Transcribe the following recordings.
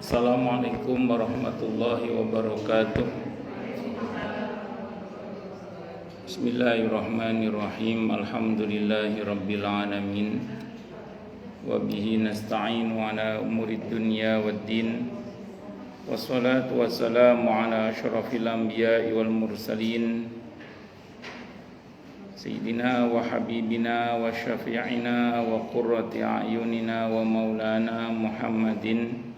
Assalamualaikum warahmatullahi wabarakatuh. Bismillahirrahmanirrahim. Alhamdulillahi rabbil alamin. Wa bihi nasta'inu ala umurid dunya waddin. Wassalatu wassalamu ala asyrafil anbiya'i wal mursalin, Sayyidina wa habibina wa syafi'ina wa qurrati a'yunina wa maulana Muhammadin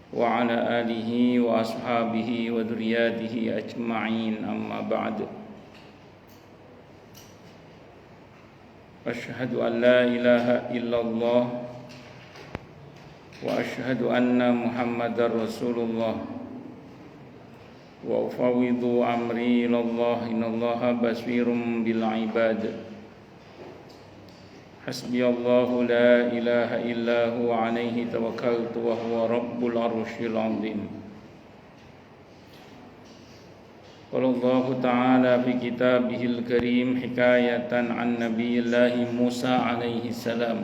wa ala alihi wa ashabihi wa dzurriyyatihi ajma'in, amma ba'd. Asyhadu an la ilaha illallah wa asyhadu anna Muhammadar Rasulullah wa ufawwidu amri ilallah, innallaha basirun bil ibad. Hasbiyallahu la ilaha illa huwa alaihi tawakkaltu wa huwa rabbul arsyil azim. Qala Allah ta'ala fi kitabihil karim hikayatan an nabiyillahi Musa alaihi salam.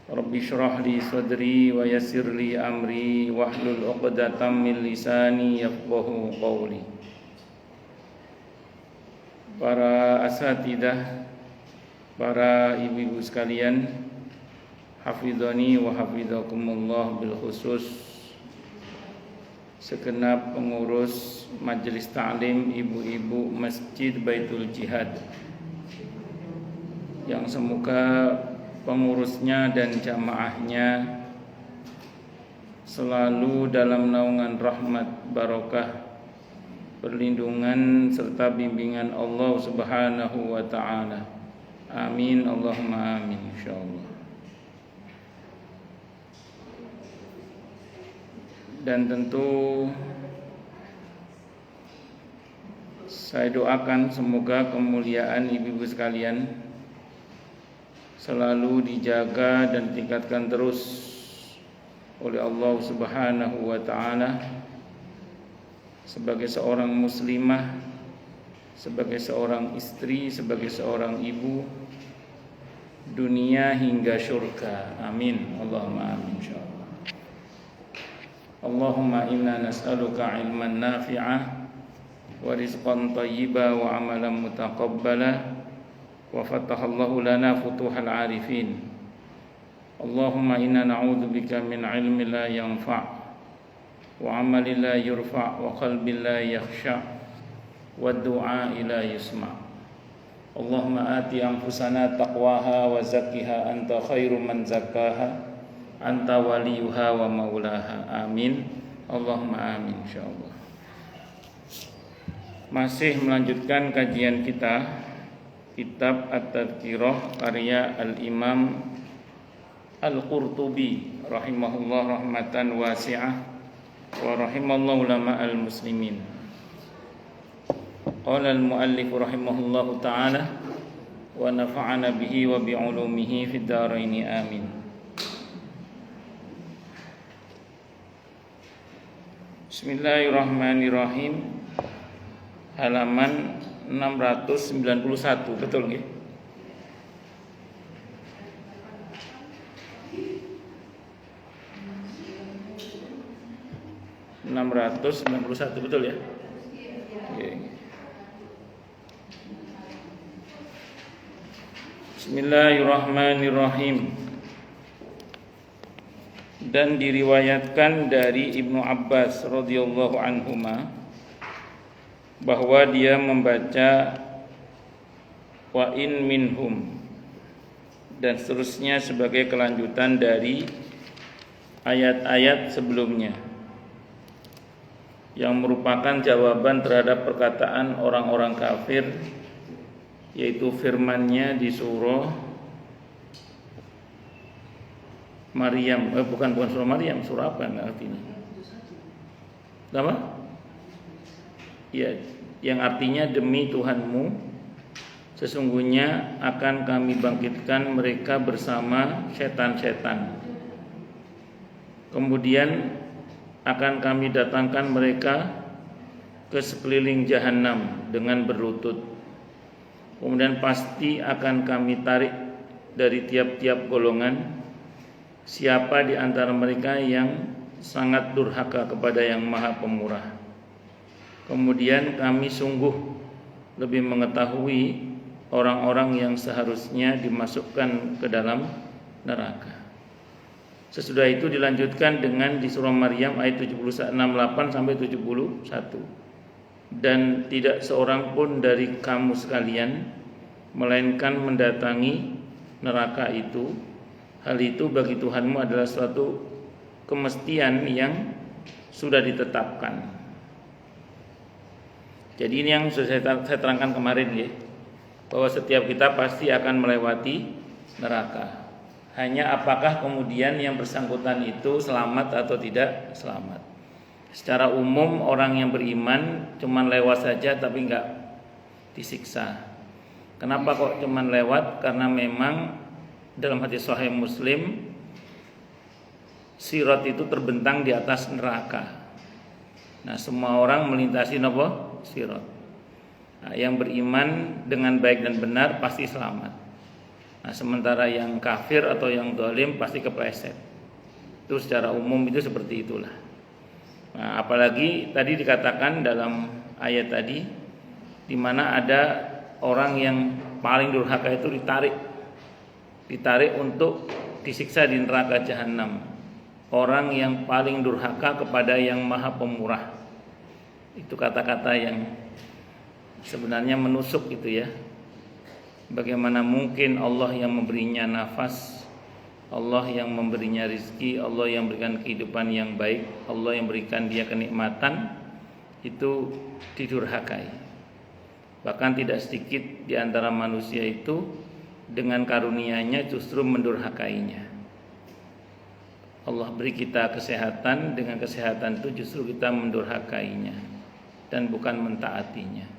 Rabbi shrah li sadri wa yassir li amri wahlul 'uqdatam min lisani yafqahu qawli. Para asatidah, para ibu-ibu sekalian, hafidhani wa hafidhakumullah, bil khusus segenap pengurus majelis ta'lim ibu-ibu Masjid Baitul Jihad, yang semoga pengurusnya dan jamaahnya selalu dalam naungan rahmat, barokah, perlindungan serta bimbingan Allah Subhanahu wa ta'ala. Amin, Allahumma amin, insyaallah. Dan tentu saya doakan semoga kemuliaan ibu-ibu sekalian selalu dijaga dan tingkatkan terus oleh Allah Subhanahu wa ta'ala sebagai seorang muslimah, sebagai seorang istri, sebagai seorang ibu, dunia hingga syurga. Amin, Allahumma amin, insyaallah. Allahumma inna nas'aluka ilman nafi'ah wa rizqan thayyiba wa amalan mutaqabbala wa fatahallahu lana futuhal arifin. Allahumma inna na'udzubika min ilmin la yanfa' wa amalin la yurfa' wa qalbin la yakhsha' wa du'a ila yusma'. Allahumma ati anfusana taqwaha wa zakkiha anta khairu man zakkaha anta waliyuha wa maulaha. Amin, Allahumma amin, insyaallah. Masih melanjutkan kajian kita kitab At-Tadhkirah karya Al-Imam Al-Qurtubi rahimahullah rahmatan wasi'ah wa rahimallahu ulama al-muslimin. Qala al-muallif rahimahullahu ta'ala wa nafa'ana bihi wa bi'ulumihi fid dharaini amin. Bismillahirrahmanirrahim. Halaman 691, betul nggih? Betul ya? Bismillahirrahmanirrahim. Dan diriwayatkan dari Ibnu Abbas radhiyallahu anhuma bahwa dia membaca wa in minhum dan seterusnya sebagai kelanjutan dari ayat-ayat sebelumnya, yang merupakan jawaban terhadap perkataan orang-orang kafir, yaitu firman-Nya di surah Maryam. Bukan surah Maryam, surah apa artinya? Apa? Ya, yang artinya demi Tuhanmu sesungguhnya akan kami bangkitkan mereka bersama setan-setan. Kemudian akan kami datangkan mereka ke sekeliling jahanam dengan berlutut. Kemudian pasti akan kami tarik dari tiap-tiap golongan siapa di antara mereka yang sangat durhaka kepada yang Maha Pemurah. Kemudian kami sungguh lebih mengetahui orang-orang yang seharusnya dimasukkan ke dalam neraka. Sesudah itu dilanjutkan dengan di surah Maryam ayat 68 sampai 71. Dan tidak seorang pun dari kamu sekalian melainkan mendatangi neraka itu. Hal itu bagi Tuhanmu adalah suatu kemestian yang sudah ditetapkan. Jadi ini yang sudah saya terangkan kemarin ya, bahwa setiap kita pasti akan melewati neraka. Hanya apakah kemudian yang bersangkutan itu selamat atau tidak selamat. Secara umum orang yang beriman cuman lewat saja tapi enggak disiksa. Kenapa kok cuman lewat? Karena memang dalam hadis Sahih Muslim, sirat itu terbentang di atas neraka. Nah, semua orang melintasi nopo sirat. Nah, yang beriman dengan baik dan benar pasti selamat. Nah, sementara yang kafir atau yang zalim pasti kepleset. Itu secara umum itu seperti itulah. Nah, apalagi tadi dikatakan dalam ayat tadi, di mana ada orang yang paling durhaka itu ditarik untuk disiksa di neraka jahanam. Orang yang paling durhaka kepada yang Maha Pemurah. Itu kata-kata yang sebenarnya menusuk gitu ya. Bagaimana mungkin Allah yang memberinya nafas, Allah yang memberinya rizki, Allah yang memberikan kehidupan yang baik, Allah yang berikan dia kenikmatan, itu didurhakai. Bahkan tidak sedikit di antara manusia itu dengan karunia-Nya justru mendurhakainya. Allah beri kita kesehatan, dengan kesehatan itu justru kita mendurhakainya dan bukan mentaatinya.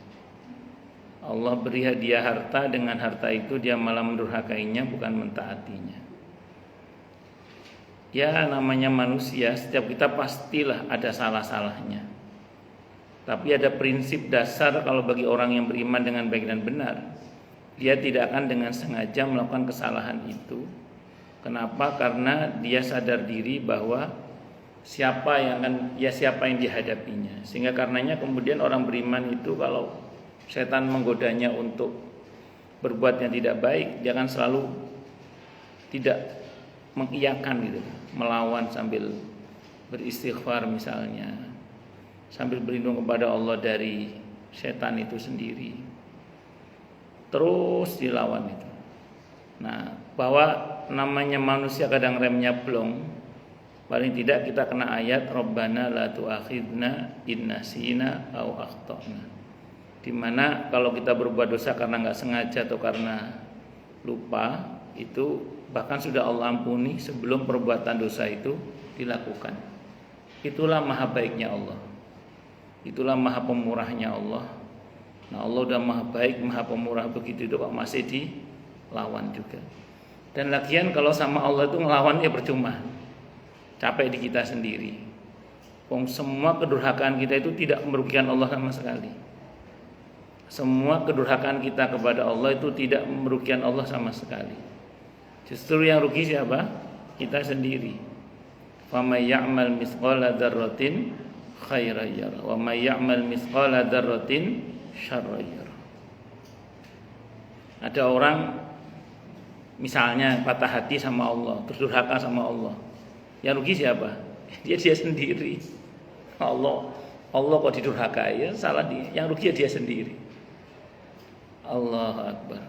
Allah beri hadiah harta, dengan harta itu dia malah mendurhakainya bukan mentaatinya. Ya namanya manusia, setiap kita pastilah ada salah-salahnya. Tapi ada prinsip dasar kalau bagi orang yang beriman dengan baik dan benar, dia tidak akan dengan sengaja melakukan kesalahan itu. Kenapa? Karena dia sadar diri bahwa siapa yang dihadapinya. Sehingga karenanya kemudian orang beriman itu kalau setan menggodanya untuk berbuat yang tidak baik, dia akan selalu tidak mengiyakan gitu, melawan sambil beristighfar misalnya, sambil berlindung kepada Allah dari setan itu sendiri. Terus dilawan itu. Nah, bahwa namanya manusia kadang remnya blong, paling tidak kita kena ayat Rabbana la tu'akhidna in nasina aw akhtana. Dimana kalau kita berbuat dosa karena nggak sengaja atau karena lupa, itu bahkan sudah Allah ampuni sebelum perbuatan dosa itu dilakukan. Itulah maha baiknya Allah. Itulah maha pemurahnya Allah. Nah, Allah udah maha baik, maha pemurah begitu itu kok masih dilawan juga. Dan lagian kalau sama Allah itu ngelawannya percuma, capek di kita sendiri. Semua kedurhakaan kita itu tidak merugikan Allah sama sekali. Semua kedurhakaan kita kepada Allah itu tidak merugikan Allah sama sekali. Justru yang rugi siapa? Kita sendiri. Faman ya'mal mithqala dzarratin khairan yarah wa may ya'mal mithqala dzarratin syarran yarah. Ada orang misalnya patah hati sama Allah, terus durhaka sama Allah. Yang rugi siapa? Dia sendiri. Allah kok didurhakai, ya salah dia. Yang rugi dia sendiri. Allahu Akbar.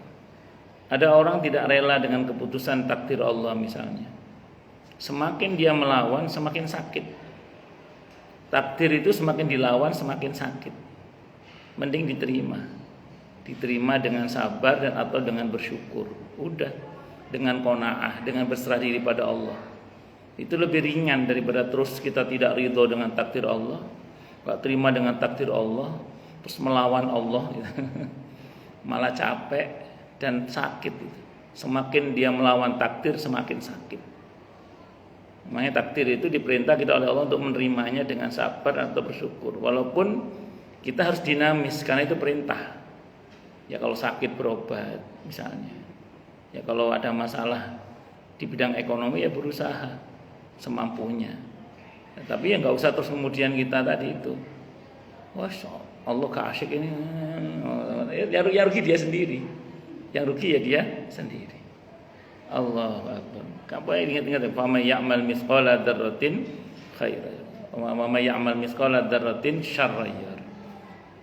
Ada orang tidak rela dengan keputusan takdir Allah misalnya. Semakin dia melawan, semakin sakit. Takdir itu semakin dilawan, semakin sakit. Mending diterima. Diterima dengan sabar dan atau dengan bersyukur. Udah, dengan qanaah, dengan berserah diri pada Allah. Itu lebih ringan daripada terus kita tidak ridho dengan takdir Allah, gak terima dengan takdir Allah, terus melawan Allah. Malah capek dan sakit. Semakin dia melawan takdir, semakin sakit. Makanya takdir itu diperintah kita oleh Allah untuk menerimanya dengan sabar atau bersyukur. Walaupun kita harus dinamis, karena itu perintah. Ya kalau sakit berobat misalnya. Ya kalau ada masalah Di bidang ekonomi ya berusaha semampunya. Tapi ya nggak usah terus kemudian kita tadi itu, wah Allah keasyik ini, ya rugi dia sendiri. Yang rugi ya dia sendiri. Allahu Akbar. Kamu ingat-ingat, "Faman ya'mal mithqala dzarratin khairan wa may ya'mal mithqala dzarratin syarran yarah."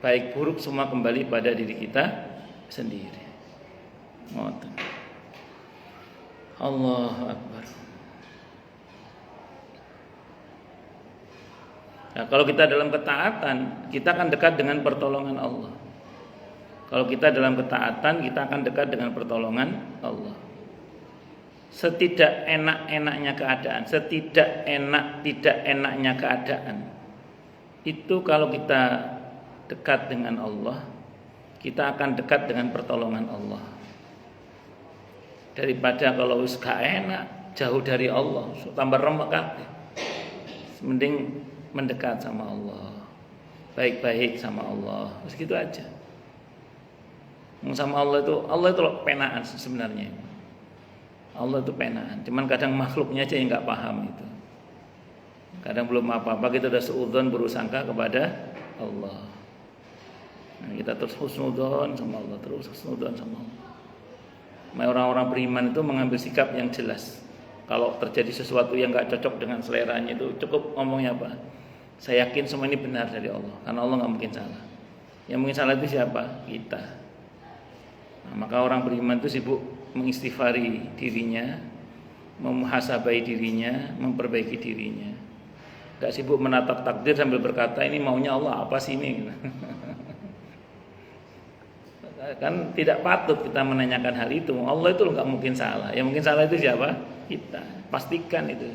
Baik buruk semua kembali pada diri kita sendiri. Allahu Akbar. Nah, kalau kita dalam ketaatan, kita akan dekat dengan pertolongan Allah. Kalau kita dalam ketaatan, kita akan dekat dengan pertolongan Allah. Setidak enak-enaknya keadaan, tidak enaknya keadaan, itu kalau kita dekat dengan Allah, kita akan dekat dengan pertolongan Allah. Daripada kalau wis gak enak, jauh dari Allah, tambah remek kabeh. Mending mendekat sama Allah, baik-baik sama Allah, segitu aja. Sama Allah itu penaan sebenarnya. Allah itu penaan, cuman kadang makhluknya aja yang nggak paham itu. Kadang belum apa-apa kita udah suudzon berusangka kepada Allah. Nah, kita terus husnudzon sama Allah, terus husnudzon sama Allah. Orang-orang beriman itu mengambil sikap yang jelas. Kalau terjadi sesuatu yang nggak cocok dengan seleranya itu cukup ngomongnya apa? Saya yakin semua ini benar dari Allah, karena Allah nggak mungkin salah. Yang mungkin salah itu siapa? Kita. Nah, maka orang beriman itu sibuk mengistighfari dirinya, memuhasabai dirinya, memperbaiki dirinya. Gak sibuk menatap takdir sambil berkata ini maunya Allah apa sih ini? Kan tidak patut kita menanyakan hal itu. Allah itu nggak mungkin salah. Yang mungkin salah itu siapa? Kita. Pastikan itu.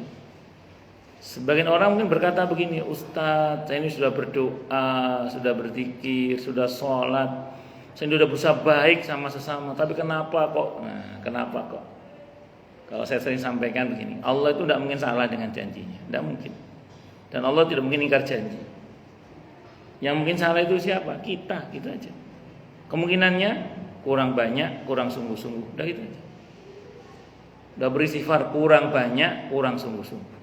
Sebagian orang mungkin berkata begini, Ustadz, saya ini sudah berdoa, sudah berzikir, sudah sholat, saya sudah berusaha baik sama sesama, tapi kenapa kok? Nah, kenapa kok? Kalau saya sering sampaikan begini, Allah itu tidak mungkin salah dengan janjinya, tidak mungkin. Dan Allah tidak mungkin ingkar janji. Yang mungkin salah itu siapa? Kita, gitu aja. Kemungkinannya kurang banyak, kurang sungguh-sungguh, udah gitu aja. Udah beristighfar kurang banyak, kurang sungguh-sungguh.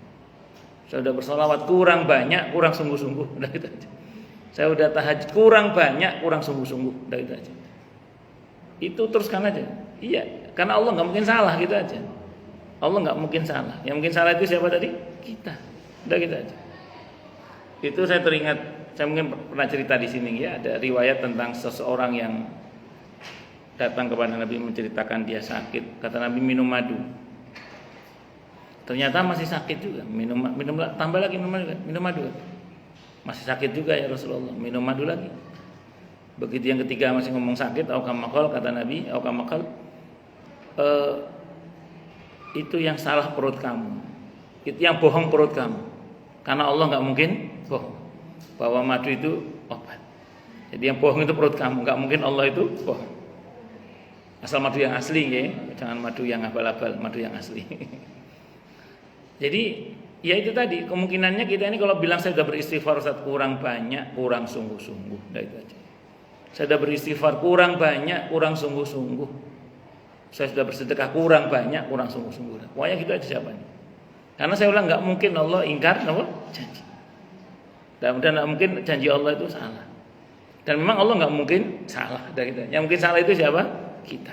Saya udah bersolawat kurang banyak, kurang sungguh-sungguh, udah gitu aja. Saya udah tahajud kurang banyak, kurang sungguh-sungguh, udah gitu aja. Itu teruskan aja. Iya, karena Allah nggak mungkin salah, gitu aja. Allah nggak mungkin salah. Yang mungkin salah itu siapa tadi? Kita. Udah gitu aja. Itu saya teringat, saya mungkin pernah cerita di sini ya, ada riwayat tentang seseorang yang datang kepada Nabi menceritakan dia sakit. Kata Nabi minum madu. Ternyata masih sakit juga. Minum tambah lagi minum madu. Masih sakit juga ya Rasulullah. Minum madu lagi. Begitu yang ketiga masih ngomong sakit, au kamakal, kata Nabi, au kamakal, itu yang salah perut kamu. Itu yang bohong perut kamu. Karena Allah nggak mungkin bohong. Bahwa madu itu obat. Jadi yang bohong itu perut kamu, nggak mungkin Allah itu bohong. Asal madu yang asli ya, jangan madu yang abal-abal, madu yang asli. Jadi ya itu tadi, kemungkinannya kita ini kalau bilang saya sudah beristighfar Ustaz kurang banyak, kurang sungguh-sungguh, udah itu aja. Saya sudah beristighfar kurang banyak, kurang sungguh-sungguh. Saya sudah bersedekah kurang banyak, kurang sungguh-sungguh. Pokoknya gitu aja jawabannya. Karena saya ulang nggak mungkin Allah ingkar janji. Dan nggak mungkin janji Allah itu salah. Dan memang Allah nggak mungkin salah dari kita. Yang mungkin salah itu siapa? Kita.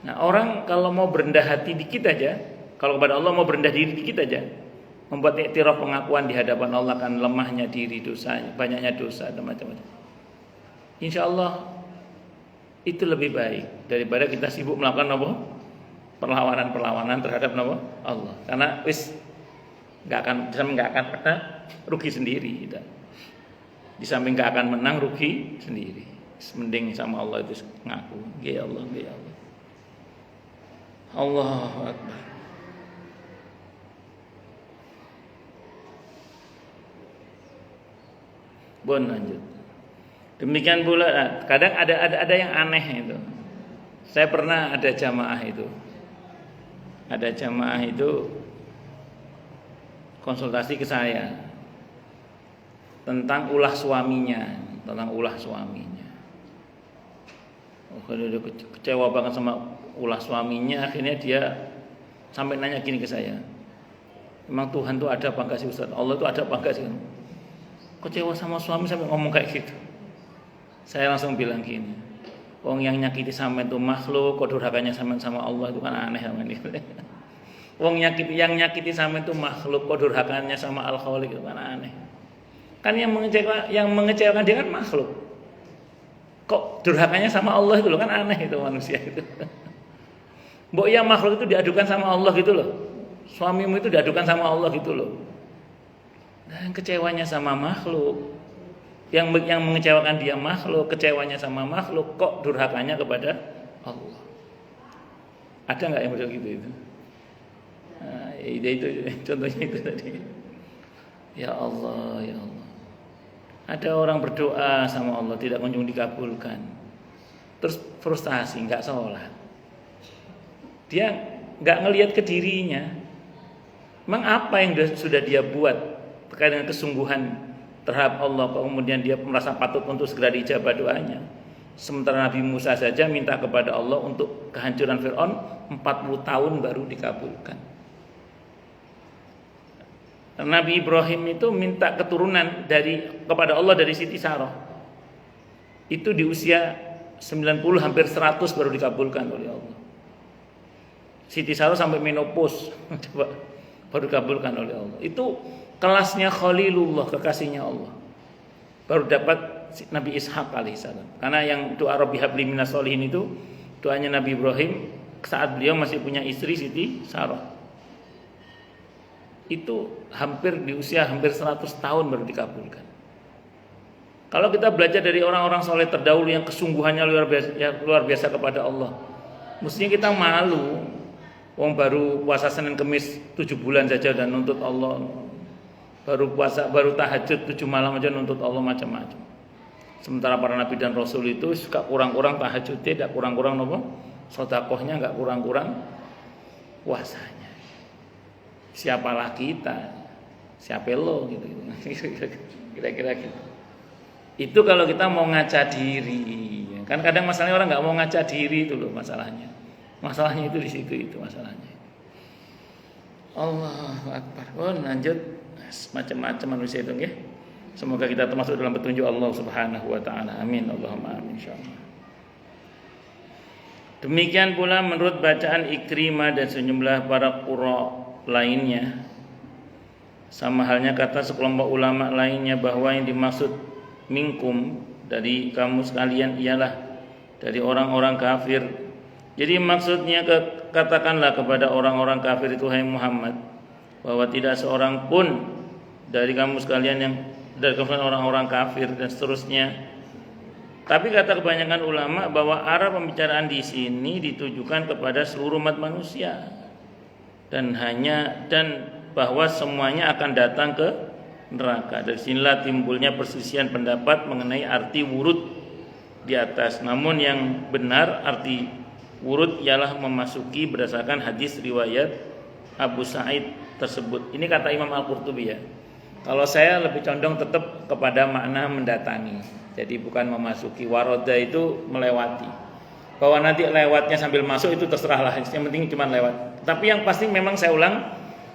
Nah orang kalau mau berendah hati dikit aja, kalau kepada Allah mau berendah diri dikit aja, membuat iktiraf pengakuan di hadapan Allah akan lemahnya diri, dosanya, banyaknya dosa dan macam-macam. Insya Allah itu lebih baik daripada kita sibuk melakukan apa? Perlawanan terhadap apa? Allah. Karena nggak akan pernah rugi sendiri kita. Di samping nggak akan menang, rugi sendiri. Mending sama Allah itu ngaku, ya Allah, ya Allah. Allahu Akbar. Bon lanjut. Demikian pula kadang ada yang aneh itu. Saya pernah ada jamaah itu. Ada jamaah itu konsultasi ke saya tentang ulah suaminya. Oh, udah kecewa banget sama ulah suaminya, akhirnya dia sampai nanya gini ke saya, emang Tuhan tuh ada apa enggak sih Ustaz? Allah tuh ada apa enggak sih? Kecewa sama suami sampai ngomong kayak gitu. Saya langsung bilang gini, wong yang nyakiti sampean itu makhluk, kok durhakanya sampean sama Allah itu kan aneh sama ini. Wong yang nyakiti sampean itu makhluk, kok durhakanya sama Al-Khaliq itu kan aneh. Kan yang mengecewakan dia kan makhluk. Kok durhakanya sama Allah itu loh, kan aneh itu manusia itu. Mbok yang makhluk itu diadukan sama Allah gitu loh. Suamimu itu diadukan sama Allah gitu loh. Dan kecewanya sama makhluk. Yang mengecewakan dia makhluk, kecewanya sama makhluk, kok durhakanya kepada Allah. Ada enggak yang model gitu itu? Nah, itu contohnya itu tadi. Ya Allah, ya Allah. Ada orang berdoa sama Allah tidak kunjung dikabulkan. Terus frustasi, enggak sholat. Dia enggak ngelihat ke dirinya. Emang apa yang sudah dia buat terkait dengan kesungguhan terhadap Allah, kemudian dia merasa patut untuk segera dijabah doanya. Sementara Nabi Musa saja minta kepada Allah untuk kehancuran Fir'aun 40 tahun baru dikabulkan. Nabi Ibrahim itu minta keturunan kepada Allah dari Siti Sarah. Itu di usia 90 hampir 100 baru dikabulkan oleh Allah. Siti Sarah sampai menopause coba baru dikabulkan oleh Allah. Itu kelasnya Khalilullah, kekasihnya Allah. Baru dapat Nabi Ishak alaihissalam. Karena yang doa Rabbi habli minas sholihin itu doanya Nabi Ibrahim saat beliau masih punya istri Siti Sarah. Itu di usia hampir 100 tahun baru dikabulkan. Kalau kita belajar dari orang-orang soleh terdahulu yang kesungguhannya luar biasa kepada Allah, mestinya kita malu. Wong baru puasa Senin Kemis 7 bulan saja dan nuntut Allah. Baru tahajud 7 malam aja nuntut Allah macam-macam. Sementara para nabi dan rasul itu suka kurang-kurang tahajudnya, tidak kurang-kurang sedekahnya, enggak kurang-kurang puasanya. Siapalah kita? Siapa lo gitu. Kira-kira gitu. Itu kalau kita mau ngaca diri. Kan kadang masalahnya orang enggak mau ngaca diri itu loh masalahnya. Masalahnya itu di situ itu masalahnya. Allahu Akbar. Oh, lanjut macam-macam manusia itu nggih. Semoga kita termasuk dalam petunjuk Allah Subhanahu wa taala. Amin. Allahumma amin insyaallah. Demikian pula menurut bacaan Ikrimah dan sejumlah para qurra lainnya, sama halnya kata sekelompok ulama lainnya bahwa yang dimaksud minkum dari kamu sekalian ialah dari orang-orang kafir. Jadi maksudnya katakanlah kepada orang-orang kafir itu, hai Muhammad, bahwa tidak seorang pun dari kamu sekalian yang dari orang-orang kafir dan seterusnya. Tapi kata kebanyakan ulama bahwa arah pembicaraan di sini ditujukan kepada seluruh umat manusia dan bahwa semuanya akan datang ke neraka. Dari sinilah timbulnya perselisihan pendapat mengenai arti wurud di atas. Namun yang benar arti wurud ialah memasuki berdasarkan hadis riwayat Abu Sa'id tersebut. Ini kata Imam Al-Qurtubi ya. Kalau saya lebih condong tetap kepada makna mendatangi. Jadi bukan memasuki. Waroda itu melewati. Bahwa nanti lewatnya sambil masuk itu terserahlah. Yang penting cuma lewat. Tapi yang pasti memang saya ulang,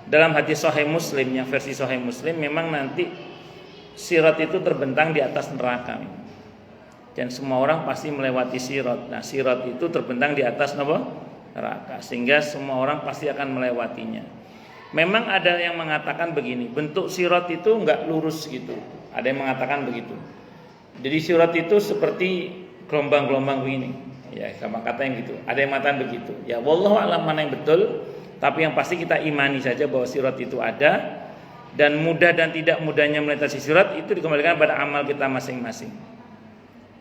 dalam hadis Sahih Muslim, yang versi Sahih Muslim, memang nanti sirat itu terbentang di atas neraka. Dan semua orang pasti melewati sirat. Nah, sirat itu terbentang di atas neraka, sehingga semua orang pasti akan melewatinya. Memang ada yang mengatakan begini, bentuk sirat itu enggak lurus gitu. Ada yang mengatakan begitu. Jadi sirat itu seperti gelombang-gelombang begini. Ya, sama kata yang gitu. Ada yang mengatakan begitu. Ya, wallahu a'lam mana yang betul, tapi yang pasti kita imani saja bahwa sirat itu ada, dan mudah dan tidak mudahnya melintasi sirat itu dikembalikan pada amal kita masing-masing.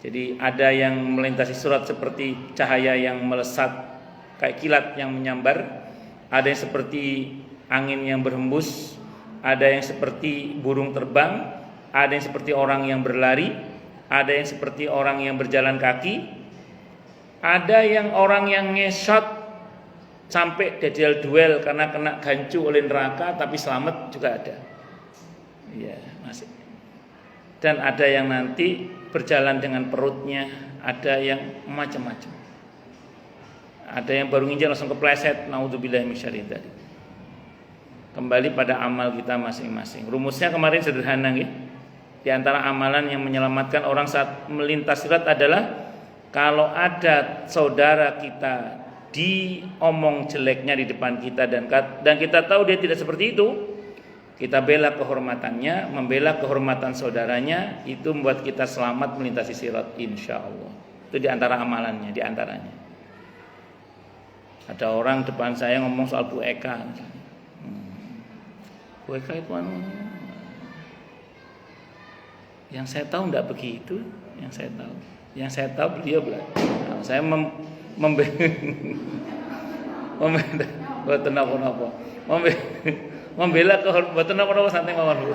Jadi ada yang melintasi sirat seperti cahaya yang melesat kayak kilat yang menyambar, ada yang seperti angin yang berhembus, ada yang seperti burung terbang, ada yang seperti orang yang berlari, ada yang seperti orang yang berjalan kaki, ada yang orang yang ngesot sampai dajjal duel karena kena gancu oleh neraka tapi selamat juga ada. Iya, masih. Dan ada yang nanti berjalan dengan perutnya, ada yang macam-macam. Ada yang baru nginjak langsung kepleset, naudzubillahi minasyarri tadi. Kembali pada amal kita masing-masing. Rumusnya kemarin sederhana nggih. Di antara amalan yang menyelamatkan orang saat melintas sirat adalah kalau ada saudara kita diomong jeleknya di depan kita dan kita tahu dia tidak seperti itu, kita bela kehormatannya, membela kehormatan saudaranya, itu membuat kita selamat melintasi sirat insyaallah. Itu di antara amalannya, di antaranya. Ada orang depan saya ngomong soal Bu Eka. Bu Eka itu yang saya tahu enggak begitu, yang saya tahu. Yang saya tahu beliau saya membela kehormatan apa santai mawon Bu.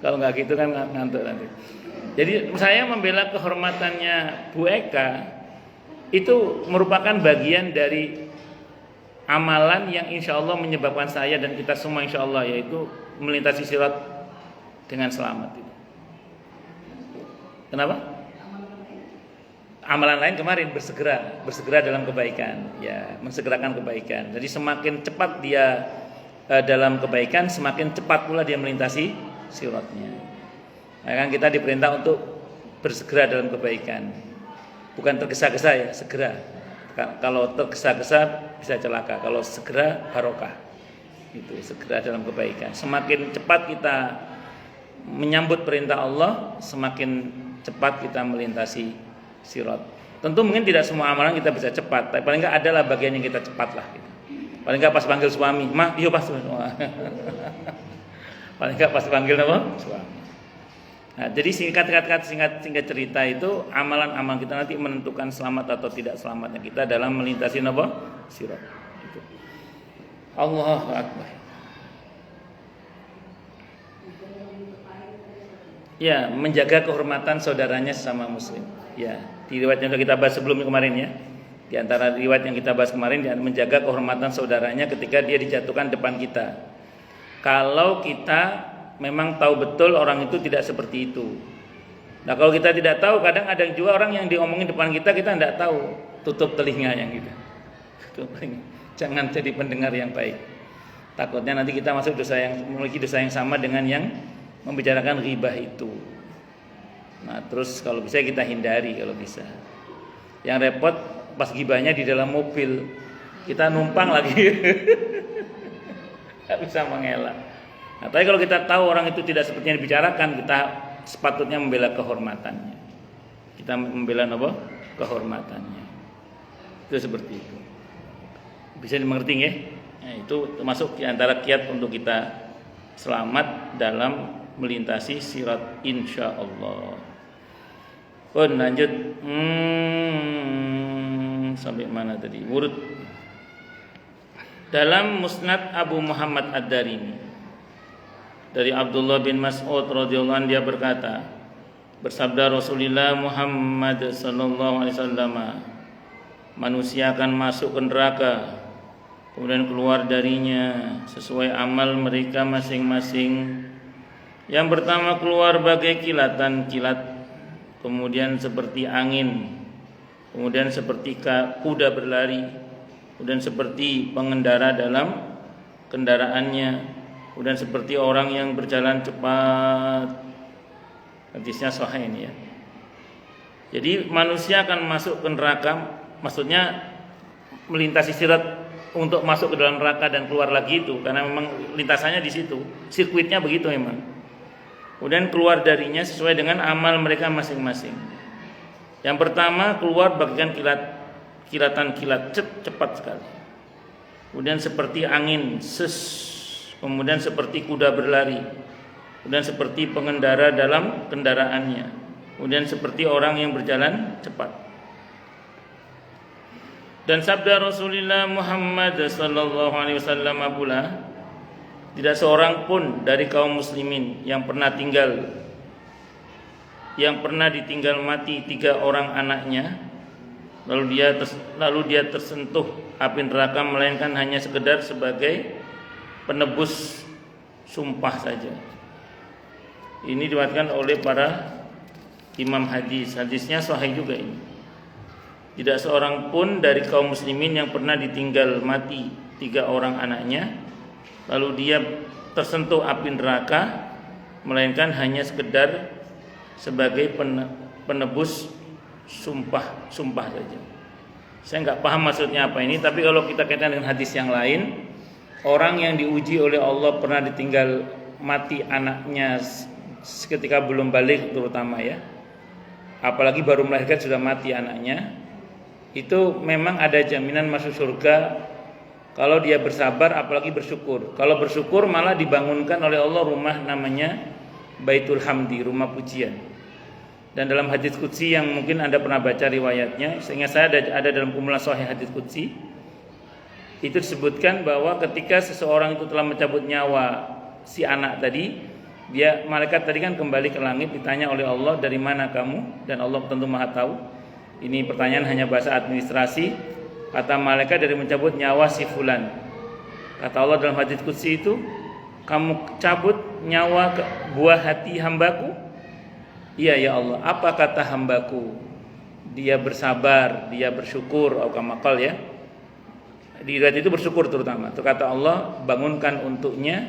Kalau nggak gitu kan ngantuk nanti. Jadi saya membela kehormatannya Bu Eka itu merupakan bagian dari amalan yang insya Allah menyebabkan saya dan kita semua insya Allah, yaitu melintasi sirat dengan selamat. Kenapa? Amalan lain kemarin bersegera dalam kebaikan, ya, mensegerakan kebaikan. Jadi semakin cepat dia dalam kebaikan, semakin cepat pula dia melintasi siratnya. Nah, kan kita diperintah untuk bersegera dalam kebaikan, bukan tergesa-gesa ya, segera. Kalau tergesa-gesa bisa celaka, kalau segera barokah. Itu segera dalam kebaikan. Semakin cepat kita menyambut perintah Allah, semakin cepat kita melintasi sirat. Tentu mungkin tidak semua amalan kita bisa cepat, tapi paling enggak adalah bagian yang kita cepat lah gitu. Paling enggak pas panggil suami, "Ma, iya pas." Paling enggak pas panggil apa? Suami. Nah, jadi singkat cerita itu amalan-amalan kita nanti menentukan selamat atau tidak selamatnya kita dalam melintasi apa? Sirat. Itu. Allahu Akbar. Ya, menjaga kehormatan saudaranya sesama muslim. Ya, di riwayat yang sudah kita bahas sebelumnya kemarin ya. Di antara riwayat yang kita bahas kemarin, dia menjaga kehormatan saudaranya ketika dia dijatuhkan depan kita. Kalau kita memang tahu betul orang itu tidak seperti itu. Nah, kalau kita tidak tahu, kadang ada juga orang yang diomongin depan kita tidak tahu. Tutup telinga yang gitu. Jangan jadi pendengar yang baik. Takutnya nanti kita masuk memiliki dosa yang sama dengan yang membicarakan ghibah itu. Nah, terus kalau bisa kita hindari kalau bisa. Yang repot pas ghibahnya di dalam mobil, kita numpang lagi, nggak bisa mengelak. Nah, tapi kalau kita tahu orang itu tidak seperti yang dibicarakan, kita sepatutnya membela kehormatannya. Kita membela apa? Kehormatannya. Itu seperti itu. Bisa dimengerti ya? Nah, itu termasuk di antara kiat untuk kita selamat dalam melintasi sirat insyaallah. Lanjut. Sampai mana tadi? Wurud. Dalam Musnad Abu Muhammad Ad-Darimi dari Abdullah bin Mas'ud radhiyallahu anhu, dia berkata, bersabda Rasulullah Muhammad sallallahu alaihi wasallam, manusia akan masuk ke neraka, kemudian keluar darinya sesuai amal mereka masing-masing. Yang pertama keluar bagai kilatan kilat, kemudian seperti angin, kemudian seperti kuda berlari, kemudian seperti pengendara dalam kendaraannya, kemudian seperti orang yang berjalan cepat. Hadisnya sahih ini ya. Jadi manusia akan masuk ke neraka, maksudnya melintasi sirat untuk masuk ke dalam neraka dan keluar lagi itu, karena memang lintasannya di situ, sirkuitnya begitu memang. Kemudian keluar darinya sesuai dengan amal mereka masing-masing. Yang pertama keluar bagian kilatan kilat cepat sekali. Kemudian seperti angin kemudian seperti kuda berlari, kemudian seperti pengendara dalam kendaraannya, kemudian seperti orang yang berjalan cepat. Dan sabda Rasulullah Muhammad sallallahu alaihi wasallam pula, tidak seorang pun dari kaum muslimin yang pernah ditinggal mati 3 orang anaknya, lalu dia tersentuh api neraka, melainkan hanya sekedar sebagai penebus sumpah saja. Ini diriwayatkan oleh para imam hadis. Hadisnya sahih juga ini. Tidak seorang pun dari kaum muslimin yang pernah ditinggal mati 3 orang anaknya, lalu dia tersentuh api neraka, melainkan hanya sekedar sebagai penebus sumpah saja. Saya nggak paham maksudnya apa ini, tapi kalau kita kaitkan dengan hadis yang lain, orang yang diuji oleh Allah pernah ditinggal mati anaknya ketika belum balik terutama ya, apalagi baru melahirkan sudah mati anaknya, itu memang ada jaminan masuk surga kalau dia bersabar, apalagi bersyukur. Kalau bersyukur malah dibangunkan oleh Allah rumah namanya Baitul Hamdi, rumah pujian. Dan dalam hadis qudsi yang mungkin Anda pernah baca riwayatnya, sehingga saya ada dalam kumpulan sahih hadis qudsi, itu disebutkan bahwa ketika seseorang itu telah mencabut nyawa si anak tadi, dia malaikat tadi kan kembali ke langit, ditanya oleh Allah, dari mana kamu? Dan Allah tentu Maha tahu. Ini pertanyaan hanya bahasa administrasi. Kata malaikat, dari mencabut nyawa si fulan. Kata Allah dalam hadis qudsi itu, kamu cabut nyawa buah hati hambaku? Iya ya Allah. Apa kata hambaku? Dia bersabar, dia bersyukur, kamakal ya. Di riwayat itu bersyukur terutama. Itu kata Allah, bangunkan untuknya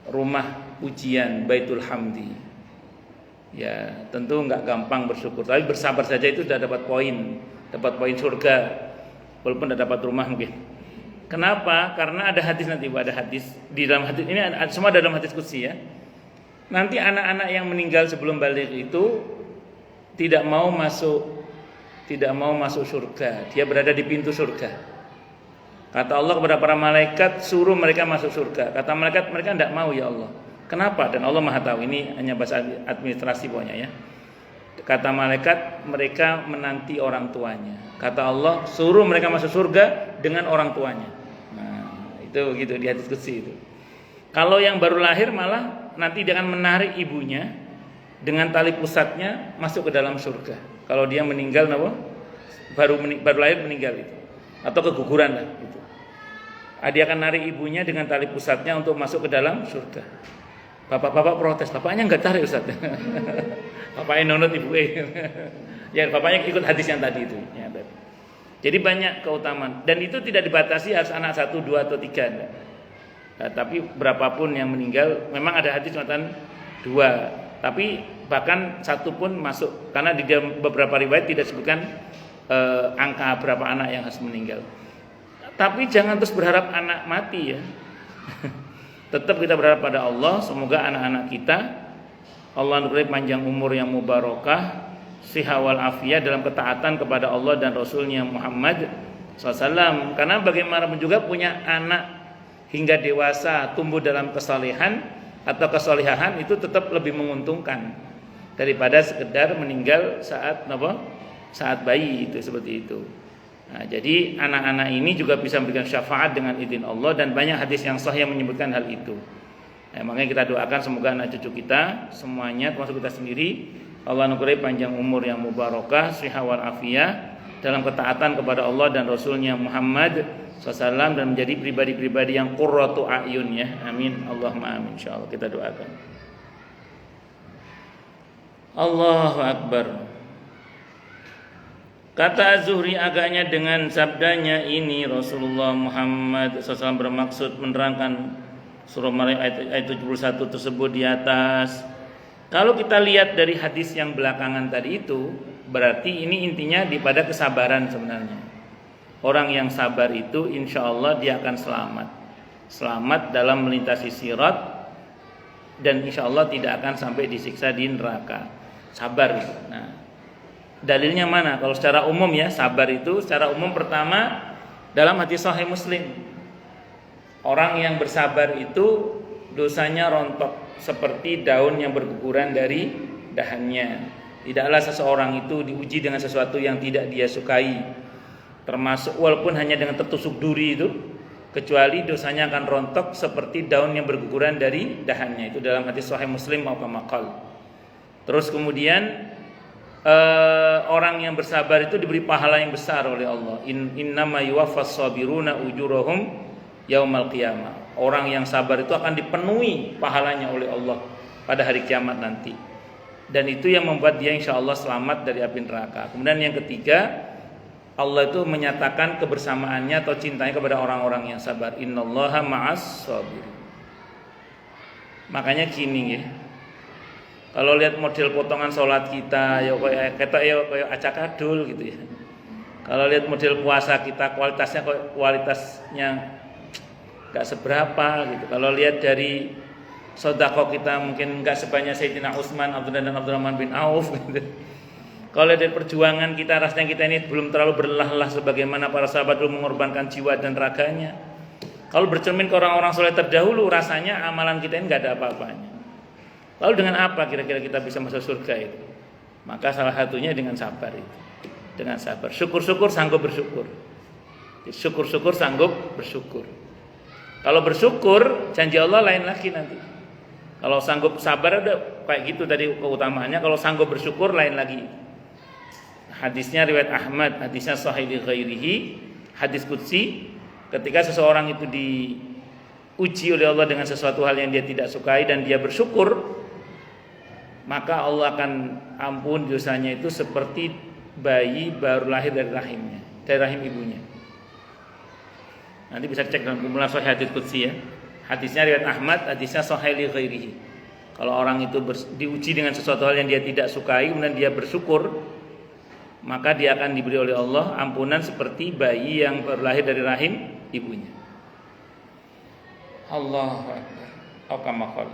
rumah pujian Baitul Hamdi. Ya, tentu enggak gampang bersyukur, tapi bersabar saja itu sudah dapat poin surga. Walaupun tidak dapat rumah mungkin. Kenapa? Karena ada hadis nanti, ada hadis di dalam hadis ini semua dalam hadis qudsi ya. Nanti anak-anak yang meninggal sebelum balik itu tidak mau masuk surga. Dia berada di pintu surga. Kata Allah kepada para malaikat, suruh mereka masuk surga. Kata malaikat, mereka tidak mau ya Allah. Kenapa? Dan Allah Maha tahu. Ini hanya bahasa administrasi pokoknya ya. Kata malaikat, mereka menanti orang tuanya. Kata Allah, suruh mereka masuk surga dengan orang tuanya. Nah, itu gitu di hadis qudsi itu. Kalau yang baru lahir malah nanti dia akan menarik ibunya dengan tali pusatnya masuk ke dalam surga. Kalau dia meninggal baru lahir meninggal itu, atau keguguran lah gitu. Dia akan narik ibunya dengan tali pusatnya untuk masuk ke dalam surga. Bapak-bapak protes, bapaknya enggak tarik Ustaz. Bapaknya nonot ibu ya, bapaknya ikut hadis yang tadi itu ya. Jadi banyak keutamaan, dan itu tidak dibatasi harus anak 1, 2 atau 3. Tapi berapapun yang meninggal, memang ada hadis mengatakan 2, tapi bahkan 1 pun masuk, karena di dalam beberapa riwayat tidak disebutkan angka berapa anak yang harus meninggal. Tapi jangan terus berharap anak mati ya. Tetap kita berharap pada Allah, semoga anak-anak kita Allah memberi panjang umur yang mubarakah, siha wal afiyah dalam ketaatan kepada Allah dan Rasulnya Muhammad SAW. Karena bagaimanapun juga punya anak hingga dewasa tumbuh dalam kesalehan atau kesalehan itu tetap lebih menguntungkan daripada sekedar meninggal saat bayi itu seperti itu. Nah, jadi anak-anak ini juga bisa memberikan syafaat dengan izin Allah, dan banyak hadis yang sahih yang menyebutkan hal itu. Makanya kita doakan semoga anak cucu kita semuanya termasuk kita sendiri Allah anugerahi panjang umur yang mubarakah, siha wal afiyah dalam ketaatan kepada Allah dan Rasulnya Muhammad SAW, dan menjadi pribadi-pribadi yang qurratu a'yun ya. Amin. Allahumma amin. Insyaallah kita doakan. Allahu Akbar. Kata Az-Zuhri agaknya dengan sabdanya ini Rasulullah Muhammad SAW bermaksud menerangkan surah Maryam ayat 71 tersebut di atas. Kalau kita lihat dari hadis yang belakangan tadi itu, berarti ini intinya pada kesabaran sebenarnya. Orang yang sabar itu insya Allah dia akan selamat dalam melintasi sirat, dan insya Allah tidak akan sampai disiksa di neraka. Sabar itu. Nah, dalilnya mana? Kalau secara umum ya, sabar itu secara umum pertama dalam hadis Sahih Muslim, orang yang bersabar itu dosanya rontok seperti daun yang berguguran dari dahannya. Tidaklah seseorang itu diuji dengan sesuatu yang tidak dia sukai, termasuk walaupun hanya dengan tertusuk duri itu, kecuali dosanya akan rontok seperti daun yang berguguran dari dahannya. Itu dalam hadis Sahih Muslim maupun maqal. Terus kemudian orang yang bersabar itu diberi pahala yang besar oleh Allah. Innama yuwaffas sabiruna ujurahum yaumal qiyamah. Orang yang sabar itu akan dipenuhi pahalanya oleh Allah pada hari kiamat nanti. dan itu yang membuat dia insya Allah selamat dari api neraka. Kemudian yang ketiga, Allah itu menyatakan kebersamaannya atau cintanya kepada orang-orang yang sabar. Innallaha ma'as sabir. Makanya gini ya, kalau lihat model potongan sholat kita, ya kayak acak adul gitu ya. Kalau lihat model puasa kita, kualitasnya nggak seberapa gitu. Kalau lihat dari sedekah kita mungkin nggak sebanyak Sayyidina Utsman, Abdullah dan Abdurrahman bin Auf gitu. Kalau lihat dari perjuangan kita, rasanya kita ini belum terlalu berlelah-lelah sebagaimana para sahabat dulu mengorbankan jiwa dan raganya. Kalau bercermin ke orang-orang soleh terdahulu, rasanya amalan kita ini nggak ada apa-apanya. Lalu dengan apa kira-kira kita bisa masuk surga itu? Maka salah satunya dengan sabar itu. Dengan sabar. Syukur-syukur sanggup bersyukur. Syukur-syukur sanggup bersyukur. Kalau bersyukur, janji Allah lain lagi nanti. Kalau sanggup sabar udah kayak gitu tadi keutamaannya. Kalau sanggup bersyukur lain lagi. Hadisnya riwayat Ahmad, hadisnya sahih li ghairihi, hadis qudsi, ketika seseorang itu diuji oleh Allah dengan sesuatu hal yang dia tidak sukai dan dia bersyukur, maka Allah akan ampun dosanya itu seperti bayi baru lahir dari rahimnya, dari rahim ibunya. Nanti bisa cek dalam kumpulan sahih hadis qudsi ya. Hadisnya riwayat Ahmad, hadisnya sahih li ghairihi. Kalau orang itu diuji dengan sesuatu hal yang dia tidak sukai kemudian dia bersyukur, maka dia akan diberi oleh Allah ampunan seperti bayi yang baru lahir dari rahim ibunya. Allahu akbar. Akamakhal.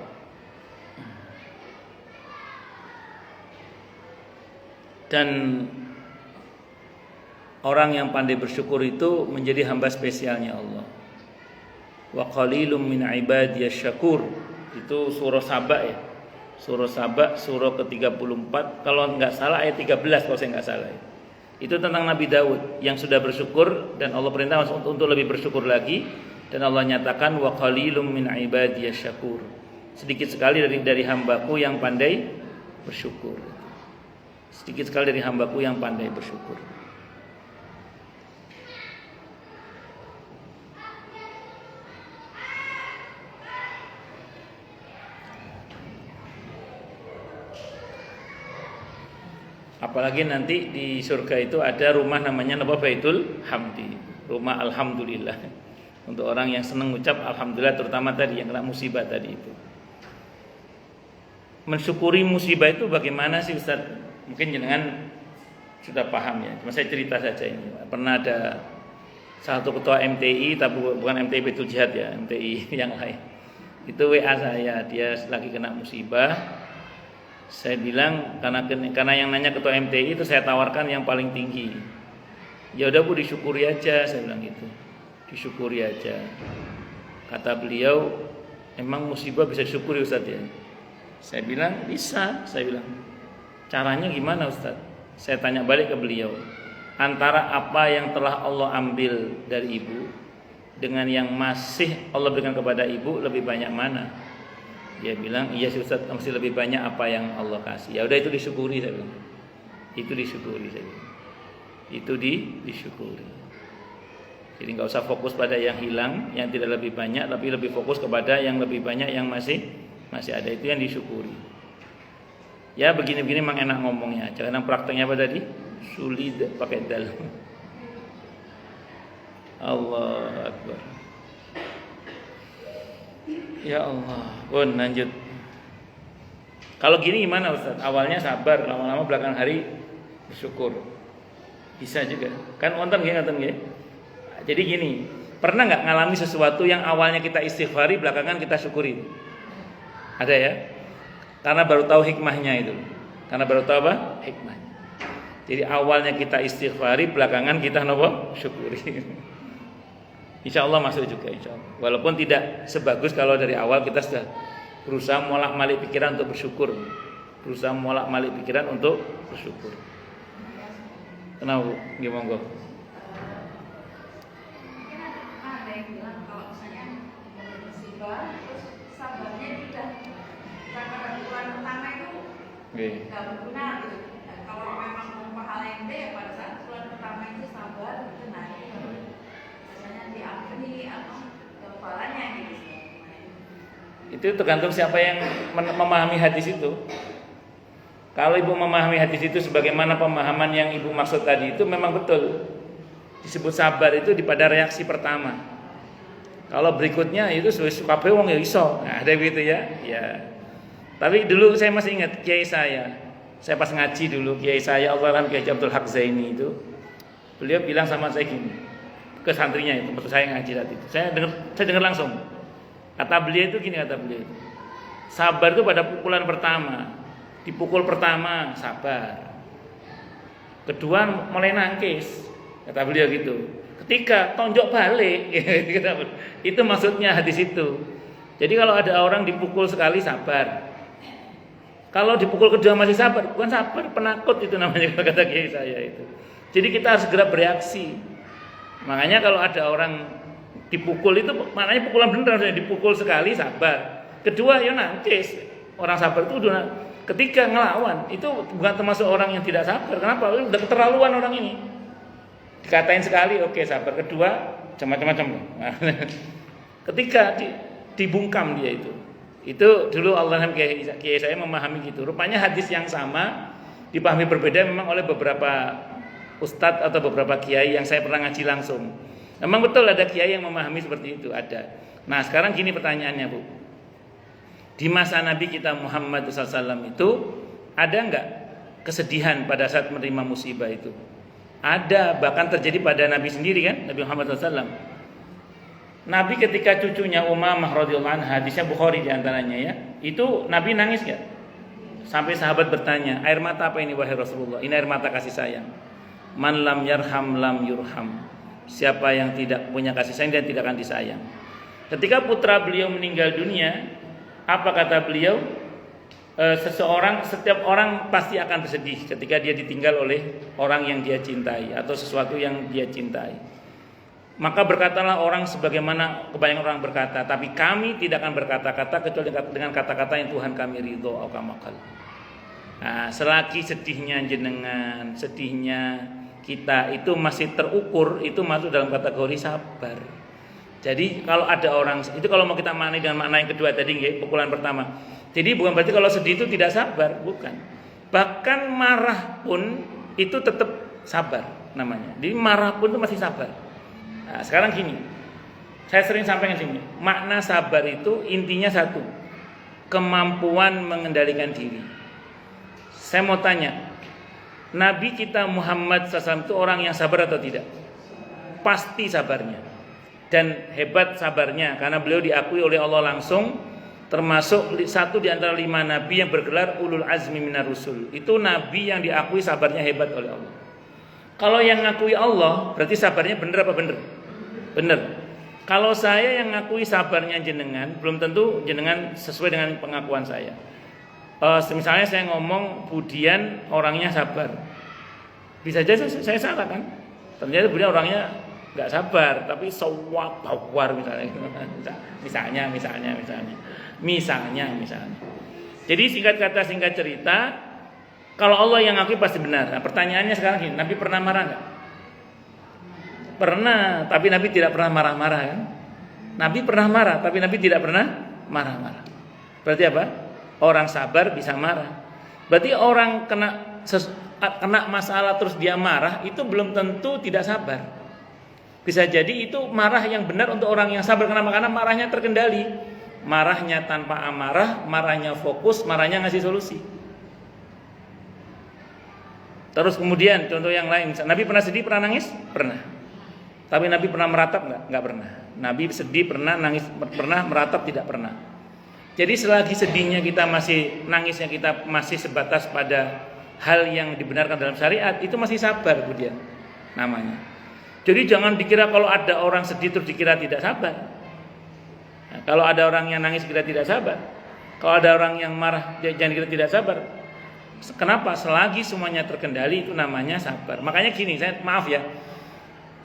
Dan orang yang pandai bersyukur itu menjadi hamba spesialnya Allah. Wa qalilum min ibadiyasy syakur. Itu surah Saba ya. Surah Saba, surah ke-34, kalau enggak salah ayat 13 kalau saya enggak salah. Itu tentang Nabi Daud yang sudah bersyukur dan Allah perintah untuk lebih bersyukur lagi, dan Allah nyatakan wa qalilum min ibadiyasy syakur. Sedikit sekali dari hambaku yang pandai bersyukur. Sedikit sekali dari hambaku yang pandai bersyukur. Apalagi nanti di surga itu ada rumah namanya Baitul Hamdi, rumah alhamdulillah. Untuk orang yang senang ucap alhamdulillah, terutama tadi yang kena musibah tadi itu. Mensyukuri musibah itu bagaimana sih Ustaz? Mungkin jenengan sudah paham ya. Cuma saya cerita saja ini. Pernah ada satu ketua MTI, tapi bukan MTI Betul Jihad ya, MTI yang lain. Itu WA saya, dia lagi kena musibah. Saya bilang karena yang nanya ketua MTI itu saya tawarkan yang paling tinggi. Ya udah Bu, disyukuri aja, saya bilang gitu. Disyukuri aja. Kata beliau, emang musibah bisa disyukuri Ustaz ya? Saya bilang bisa, saya bilang. Caranya gimana Ustaz? Saya tanya balik ke beliau. Antara apa yang telah Allah ambil dari ibu dengan yang masih Allah berikan kepada ibu, lebih banyak mana? Dia bilang, iya sih Ustaz, mesti lebih banyak apa yang Allah kasih. Ya udah itu disyukuri, saya bilang. Itu disyukuri, saya bilang. Itu disyukuri. Jadi nggak usah fokus pada yang hilang, yang tidak lebih banyak, tapi lebih fokus kepada yang lebih banyak yang masih ada. Itu yang disyukuri. Ya begini-begini memang enak ngomongnya. Jangan prakteknya apa tadi? Sulit pakai dal. Allah Akbar. Ya Allah, lanjut. Kalau gini gimana Ustaz? Awalnya sabar, lama-lama belakang hari bersyukur. Bisa juga. Kan wonten nggih. Jadi gini, pernah nggak ngalami sesuatu yang awalnya kita istighfari, belakangan kita syukuri? Ada ya? Karena baru tahu hikmahnya itu. Karena baru tahu apa? Hikmahnya. Jadi awalnya kita istighfari, belakangan kita syukuri. Insya Allah masuk juga, insya Allah. Walaupun tidak sebagus kalau dari awal kita sudah berusaha molak-malik pikiran untuk bersyukur. Berusaha molak-malik pikiran untuk bersyukur. Kenapa? Gimana? Ada yang bilang kalau misalnya musibah, terus sabarnya tidak pada bulan pertama itu nggak berguna gitu. Dan kalau memang mau pahala yang gede ya pada saat bulan pertama itu sabar, itu nanti diampuni atau kepalanya gitu. Itu tergantung siapa yang memahami hadis itu. Kalau ibu memahami hadis itu sebagaimana pemahaman yang ibu maksud tadi itu memang betul. Disebut sabar itu pada reaksi pertama. Kalau berikutnya itu suka wong ya iso. Nah, ada gitu ya. Ya. Tapi dulu saya masih ingat kiai saya pas ngaji dulu kiai saya Allahualam Kiai Abdul Haq Zaini itu. Beliau bilang sama saya gini, ke santrinya itu, waktu saya ngaji tadi. Saya dengar langsung. Kata beliau itu gini, sabar itu pada pukulan pertama. Dipukul pertama sabar. Kedua mulai nangkis. Kata beliau gitu. Ketiga tonjok balik. Itu maksudnya hadis itu. Jadi kalau ada orang dipukul sekali sabar. Kalau dipukul kedua masih sabar, bukan sabar, penakut itu namanya kata kiai saya itu. Jadi kita harus segera bereaksi. Makanya kalau ada orang dipukul itu maknanya pukulan beneran, dipukul sekali sabar. Kedua ya nangkis. Orang sabar itu udah. Ketiga ngelawan itu bukan termasuk orang yang tidak sabar. Kenapa? Udah keterlaluan orang ini. Dikatain sekali oke sabar. Kedua macam-macam. Ketiga dibungkam dia itu. Itu dulu Allah kiai saya memahami gitu. Rupanya hadis yang sama dipahami berbeda memang oleh beberapa ustadz atau beberapa kiai yang saya pernah ngaji langsung. Memang betul ada kiai yang memahami seperti itu, ada. Nah sekarang gini pertanyaannya Bu, di masa Nabi kita Muhammad SAW itu ada enggak kesedihan pada saat menerima musibah itu? Ada, bahkan terjadi pada Nabi sendiri kan, Nabi Muhammad SAW. Nabi ketika cucunya Umamah radhiyallahu anha, hadisnya Bukhari diantaranya ya, itu Nabi nangis enggak? Sampai sahabat bertanya, air mata apa ini wahai Rasulullah? Ini air mata kasih sayang. Man lam yarham lam yurham. Siapa yang tidak punya kasih sayang dan tidak akan disayang. Ketika putra beliau meninggal dunia, apa kata beliau? Setiap orang pasti akan bersedih ketika dia ditinggal oleh orang yang dia cintai atau sesuatu yang dia cintai. Maka berkatalah orang sebagaimana kebanyakan orang berkata, tapi kami tidak akan berkata-kata kecuali dengan kata-kata yang Tuhan kami ridho atau kamakal. Nah, selagi sedihnya jenengan, sedihnya kita itu masih terukur, itu masuk dalam kategori sabar. Jadi kalau ada orang itu, kalau mau kita maknai dengan makna yang kedua tadi, pukulan pertama. Jadi bukan berarti kalau sedih itu tidak sabar, bukan. Bahkan marah pun itu tetap sabar namanya. Jadi marah pun itu masih sabar. Nah, sekarang gini, saya sering sampaikan sini, makna sabar itu intinya satu, kemampuan mengendalikan diri. Saya mau tanya, Nabi kita Muhammad SAW itu orang yang sabar atau tidak? Pasti sabarnya. Dan hebat sabarnya karena beliau diakui oleh Allah langsung termasuk satu di antara 5 nabi yang bergelar ulul azmi minar rusul. Itu nabi yang diakui sabarnya hebat oleh Allah. Kalau yang ngakui Allah berarti sabarnya benar apa benar? Benar. Kalau saya yang ngakui sabarnya jenengan, belum tentu jenengan sesuai dengan pengakuan saya. Misalnya saya ngomong Budian orangnya sabar, bisa aja saya salah kan? Ternyata Budian orangnya nggak sabar, tapi sawab tawar misalnya. Jadi singkat kata singkat cerita, kalau Allah yang ngakui pasti benar. Nah, pertanyaannya sekarang gini, Nabi pernah marah nggak? Pernah, tapi Nabi tidak pernah marah-marah kan? Nabi pernah marah, tapi Nabi tidak pernah marah-marah. Berarti apa? Orang sabar bisa marah. Berarti orang kena masalah terus dia marah, itu belum tentu tidak sabar. Bisa jadi itu marah yang benar untuk orang yang sabar. Kenapa? Karena marahnya terkendali. Marahnya tanpa amarah, marahnya fokus, marahnya ngasih solusi. Terus kemudian contoh yang lain, Nabi pernah sedih, pernah nangis? Pernah. Tapi Nabi pernah meratap enggak? Enggak pernah. Nabi sedih pernah, nangis pernah, meratap tidak pernah. Jadi selagi sedihnya kita masih, nangisnya kita masih sebatas pada hal yang dibenarkan dalam syariat, itu masih sabar kemudian namanya. Jadi jangan dikira kalau ada orang sedih terus dikira tidak sabar. Nah, kalau ada orang yang nangis kira tidak sabar. Kalau ada orang yang marah jangan kira tidak sabar. Kenapa? Selagi semuanya terkendali itu namanya sabar. Makanya gini, maaf ya.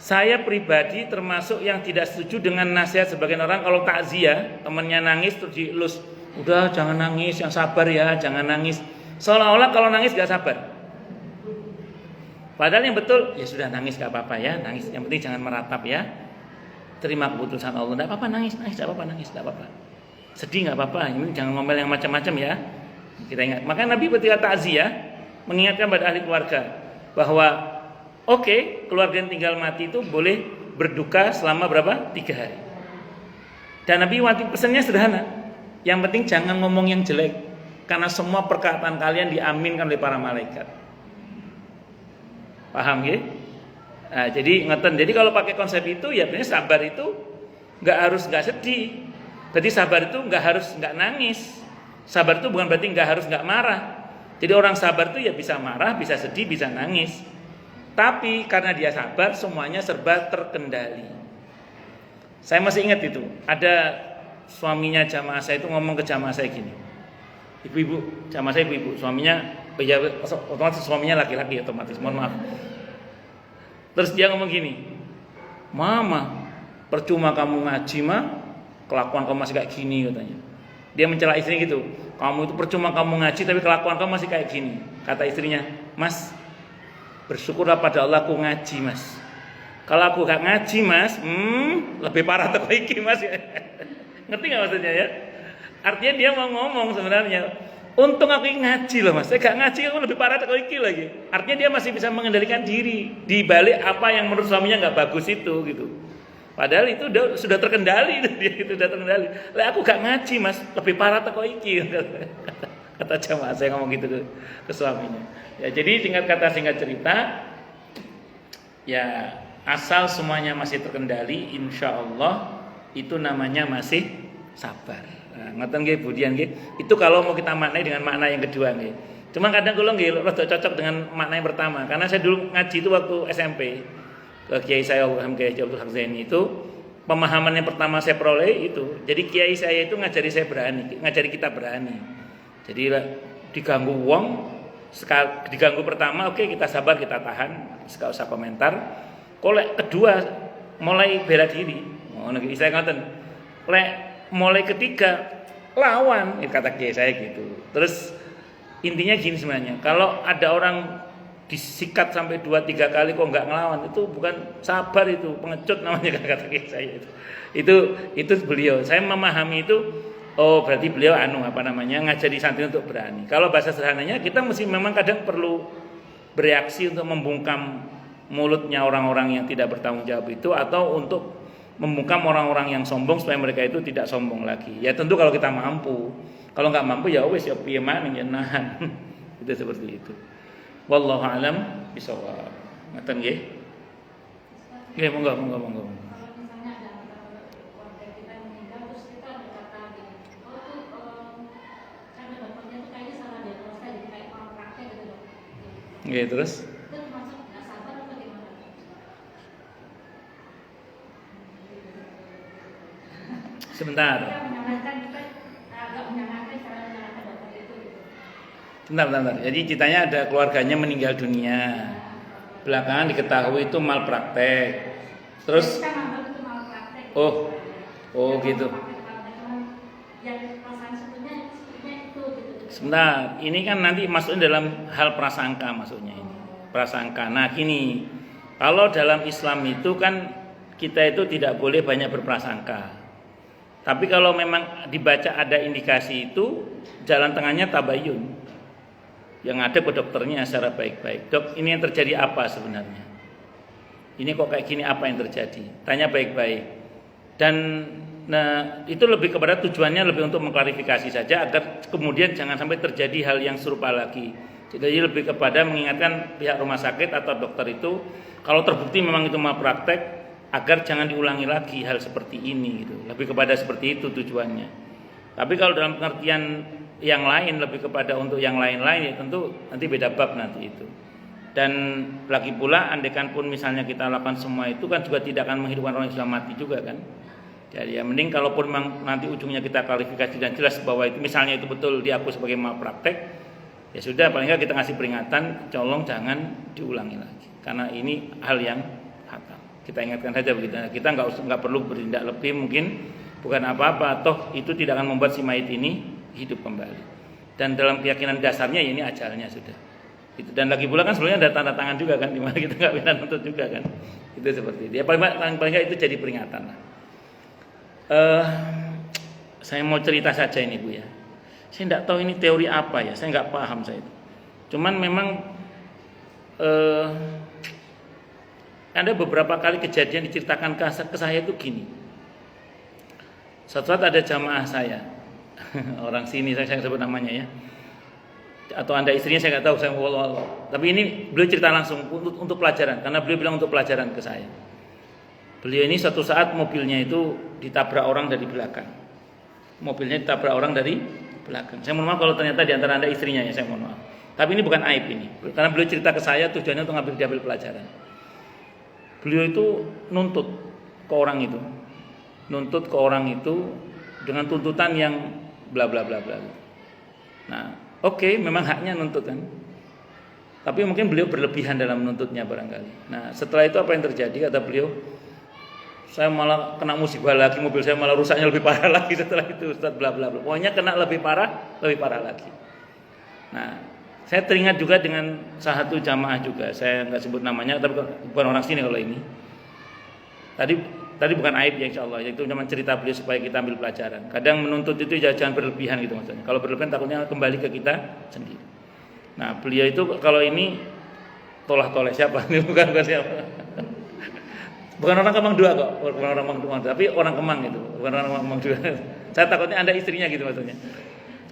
Saya pribadi termasuk yang tidak setuju dengan nasihat sebagian orang kalau takziah, temannya nangis terus dielus, udah jangan nangis, yang sabar ya, jangan nangis. Seolah-olah kalau nangis gak sabar. Padahal yang betul, ya sudah nangis gak apa-apa ya, nangis. Yang penting jangan meratap ya. Terima keputusan Allah. Gak apa-apa nangis, gak apa-apa nangis, gak apa-apa. Sedih gak apa-apa, ini jangan ngomel yang macam-macam ya. Kita ingat. Maka Nabi ketika takziah mengingatkan pada ahli keluarga bahwa oke, keluarga yang tinggal mati itu boleh berduka selama berapa? 3 hari. Dan Nabi waktu pesannya sederhana. Yang penting jangan ngomong yang jelek, karena semua perkataan kalian diaminkan oleh para malaikat. Paham ya? Nah, jadi ngeten. Jadi kalau pakai konsep itu ya benar sabar itu nggak sedih. Berarti sabar itu nggak harus nggak nangis. Sabar itu bukan berarti nggak harus nggak marah. Jadi orang sabar itu ya bisa marah, bisa sedih, bisa nangis. Tapi karena dia sabar, semuanya serba terkendali. Saya masih ingat itu. Ada suaminya jamaah saya itu ngomong ke jamaah saya gini. Ibu-ibu, jamaah saya ibu-ibu, suaminya ya otomatis suaminya laki-laki otomatis. Mohon maaf. Terus dia ngomong gini, "Mama, percuma kamu ngaji mah, kelakuan kamu masih kayak gini," katanya. Dia mencela istrinya gitu. "Kamu itu percuma kamu ngaji tapi kelakuan kamu masih kayak gini." Kata istrinya, "Mas, bersyukurlah pada Allah aku ngaji, Mas. Kalau aku gak ngaji, Mas, lebih parah teko iki, Mas." Ngerti gak maksudnya ya? Artinya dia mau ngomong sebenarnya, untung aku ngaji loh, Mas. Saya gak ngaji, aku lebih parah teko iki lagi. Artinya dia masih bisa mengendalikan diri di balik apa yang menurut suaminya gak bagus itu gitu. Padahal itu sudah terkendali, dia itu sudah terkendali. Lah aku gak ngaji, Mas, lebih parah teko iki. Kata jamaah saya ngomong gitu ke suaminya. Ya, jadi singkat kata singkat cerita, ya asal semuanya masih terkendali, insya Allah itu namanya masih sabar. Nah, ngoten nggih Budian nggih. Itu kalau mau kita maknai dengan makna yang kedua nggih. Cuma kadang kula nggih rada cocok dengan makna yang pertama, karena saya dulu ngaji itu waktu SMP ke kiai saya Kiai Abdul Haq Zaini itu, pemahaman yang pertama saya peroleh itu. Jadi kiai saya itu ngajari saya berani, ngajari kita berani. Jadi diganggu wong, diganggu pertama oke, kita sabar, kita tahan, enggak usah komentar. Kolek kedua mulai bela diri. Ngono iki saya ngoten. Lek mulai ketiga lawan, kata kiai saya gitu. Terus intinya gini sebenarnya, kalau ada orang disikat sampai 2-3 kali kok nggak ngelawan, itu bukan sabar, itu pengecut namanya, kata kiai saya itu beliau. Saya memahami itu, oh berarti beliau ngajari santri untuk berani. Kalau bahasa sederhananya, kita mesti memang kadang perlu bereaksi untuk membungkam mulutnya orang-orang yang tidak bertanggung jawab itu, atau untuk membungkam orang-orang yang sombong supaya mereka itu tidak sombong lagi. Ya tentu kalau kita mampu. Kalau nggak mampu ya wes ya piye maneh ya nahan. Itu seperti itu. Wallahu alam bisawab. Ngoten nggih. Nggih, monggo. Kalau misalnya ada keluarga kita yang meninggal, terus kita berkata gini, oh itu karena dokternya itu kayaknya salah diagnosa, jadi kayak orang praktek gitu dok. Nggih, terus? Itu termasuk nggak sabar atau gimana? Sebentar. Kita menyarankan, kita agak menyarankan cara menyarankan dokter itu gitu. Bentar. Jadi ceritanya ada keluarganya meninggal dunia. Belakangan diketahui itu malpraktek. Terus kita ngambil itu malpraktek. Oh gitu. Yang perasaan sebetulnya itu gitu. Sebentar, ini kan nanti masuknya dalam hal prasangka masuknya ini. Prasangka. Nah, gini. Kalau dalam Islam itu kan kita itu tidak boleh banyak berprasangka. Tapi kalau memang dibaca ada indikasi itu, jalan tengahnya tabayun. Yang ada ke dokternya secara baik-baik. Dok, ini yang terjadi apa sebenarnya? Ini kok kayak gini, apa yang terjadi? Tanya baik-baik. Dan itu lebih kepada tujuannya lebih untuk mengklarifikasi saja, agar kemudian jangan sampai terjadi hal yang serupa lagi. Jadi lebih kepada mengingatkan pihak rumah sakit atau dokter itu, kalau terbukti memang itu malpraktek, agar jangan diulangi lagi hal seperti ini gitu. Lebih kepada seperti itu tujuannya. Tapi kalau dalam pengertian yang lain, lebih kepada untuk yang lain-lain, ya tentu nanti beda bab nanti itu. Dan lagi pula andaikan pun misalnya kita lakukan semua itu kan juga tidak akan menghidupkan orang yang sudah mati juga kan. Jadi ya mending kalaupun memang nanti ujungnya kita klarifikasi dan jelas bahwa itu misalnya itu betul diakui sebagai malpraktek, ya sudah, paling enggak kita ngasih peringatan, colong jangan diulangi lagi. Karena ini hal yang fatal. Kita ingatkan saja begitu. Kita nggak perlu bertindak lebih, mungkin bukan apa-apa, toh itu tidak akan membuat si mayit ini hidup kembali. Dan dalam keyakinan dasarnya ya ini ajalnya sudah. Itu. Dan lagi pula kan sebenarnya ada tanda tangan juga kan, dimana kita nggak bisa nuntut juga kan. Itu seperti itu. Ya paling nggak itu jadi peringatan lah. Saya mau cerita saja ini Bu ya. Saya tidak tahu ini teori apa ya, saya nggak paham saya itu. Cuman memang ada beberapa kali kejadian diceritakan ke saya itu gini. Suatu saat ada jamaah saya, orang sini saya sebut namanya ya, atau Anda istrinya saya nggak tahu, saya tapi ini beliau cerita langsung untuk pelajaran, karena beliau bilang untuk pelajaran ke saya. Beliau ini suatu saat mobilnya itu ditabrak orang dari belakang. Mobilnya ditabrak orang dari belakang. Saya mohon maaf kalau ternyata di antara Anda istrinya ya, saya mohon maaf. Tapi ini bukan aib ini, karena beliau cerita ke saya tujuannya untuk diambil pelajaran. Beliau itu nuntut ke orang itu dengan tuntutan yang bla bla bla bla. Nah, oke, memang haknya nuntut kan. Tapi mungkin beliau berlebihan dalam menuntutnya barangkali. Nah, setelah itu apa yang terjadi? Kata beliau, saya malah kena musibah lagi, mobil saya malah rusaknya lebih parah lagi setelah itu, Ustaz, bla bla bla. Pokoknya kena lebih parah lagi. Nah, saya teringat juga dengan salah satu jamaah juga, saya nggak sebut namanya, tapi bukan orang sini kalau ini. Tadi bukan aib ya, insyaallah, itu cuma cerita beliau supaya kita ambil pelajaran. Kadang menuntut itu jangan berlebihan gitu maksudnya. Kalau berlebihan takutnya kembali ke kita sendiri. Nah, beliau itu kalau ini toleh siapa? bukan siapa. Bukan orang Kemang 2 kok, bukan orang Kemang 2, tapi orang Kemang itu, bukan orang Kemang 2. Saya takutnya Anda istrinya gitu maksudnya.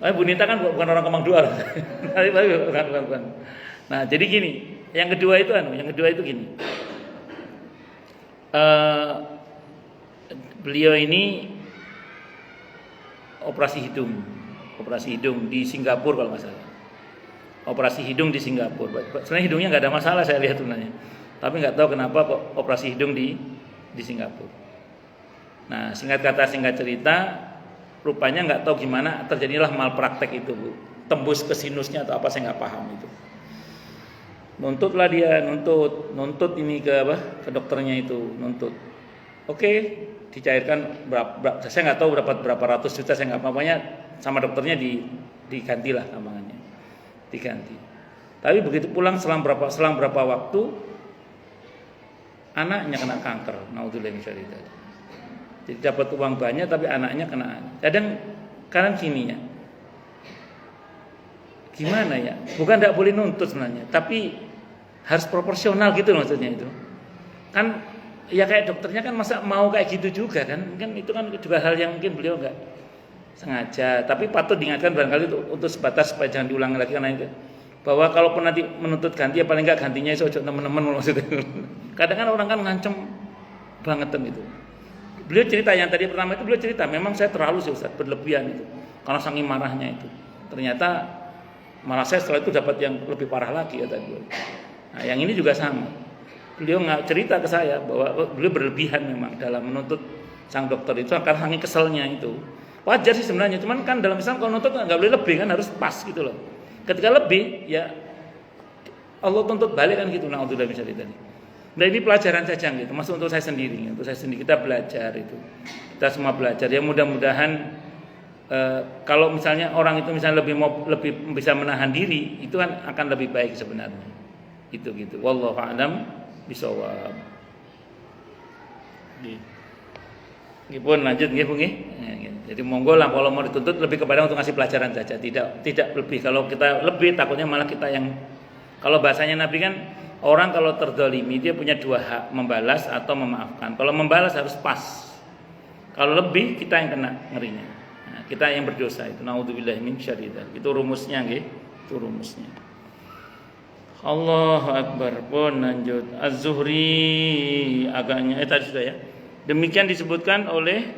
Bu Nita kan bukan orang Kemang 2 loh. Tapi bukan. Nah, jadi gini, yang kedua itu gini. Beliau ini operasi hidung di Singapura kalau nggak salah. Operasi hidung di Singapura. Sebenarnya hidungnya nggak ada masalah saya lihat sebenarnya. Tapi nggak tahu kenapa kok operasi hidung di Singapura. Nah, singkat cerita, rupanya nggak tahu gimana terjadilah malpraktek itu, Bu. Tembus ke sinusnya atau apa, saya nggak paham itu. Nuntutlah dia, nuntut ini ke dokternya itu, nuntut. Oke, dicairkan berapa, saya nggak tahu berapa ratus juta, saya nggak, pokoknya sama dokternya digantilah tambangannya, diganti. Tapi begitu pulang selang berapa waktu, anaknya kena kanker, naudzubillah min dzalik. Jadi dapat uang banyak tapi anaknya kena. Kadang gini ya, gimana ya? Bukan tidak boleh nuntut sebenarnya, tapi harus proporsional gitu maksudnya itu. Kan ya kayak dokternya kan masa mau kayak gitu juga kan? Kan itu kan juga hal yang mungkin beliau enggak sengaja, tapi patut diingatkan barangkali untuk sebatas supaya jangan diulang lagi, karena itu bahwa kalaupun nanti menuntut ganti ya paling enggak gantinya itu ojo teman-teman maksudnya. Kadang kan orang kan ngancem bangetan itu. Beliau cerita yang tadi pertama itu, beliau cerita memang saya terlalu sih Ustaz, berlebihan itu. Karena saking marahnya itu. Ternyata malah saya setelah itu dapat yang lebih parah lagi kata beliau. Nah, yang ini juga sama. Beliau nggak cerita ke saya bahwa beliau berlebihan memang dalam menuntut sang dokter itu, karena saking keselnya itu. Wajar sih sebenarnya, cuman kan dalam Islam kalau nuntut nggak boleh lebih kan, harus pas gitu loh. Ketika lebih ya Allah tuntut balik kan gitu. Naudzubillah min dzalik tadi. Nah, ini pelajaran saja gitu, masuk untuk saya sendiri kita belajar itu. Kita semua belajar. Ya mudah-mudahan kalau misalnya orang itu misalnya lebih bisa menahan diri, itu kan akan lebih baik sebenarnya. Itu gitu. Wallahu a'lam bishawab. Nggih pun lanjut nggih Bu nggih. Jadi monggo lah kalau mau dituntut lebih kepada untuk ngasih pelajaran saja, tidak lebih. Kalau kita lebih takutnya malah kita yang, kalau bahasanya Nabi kan orang kalau terdolimi dia punya dua hak, membalas atau memaafkan. Kalau membalas harus pas. Kalau lebih kita yang kena ngerinya. Nah, kita yang berdosa itu. Naudzubillah min syarri dzalik. Itu rumusnya nggih. Itu rumusnya. Allahu Akbar. Pun lanjut. Az-Zuhri agaknya tadi sudah ya. Demikian disebutkan oleh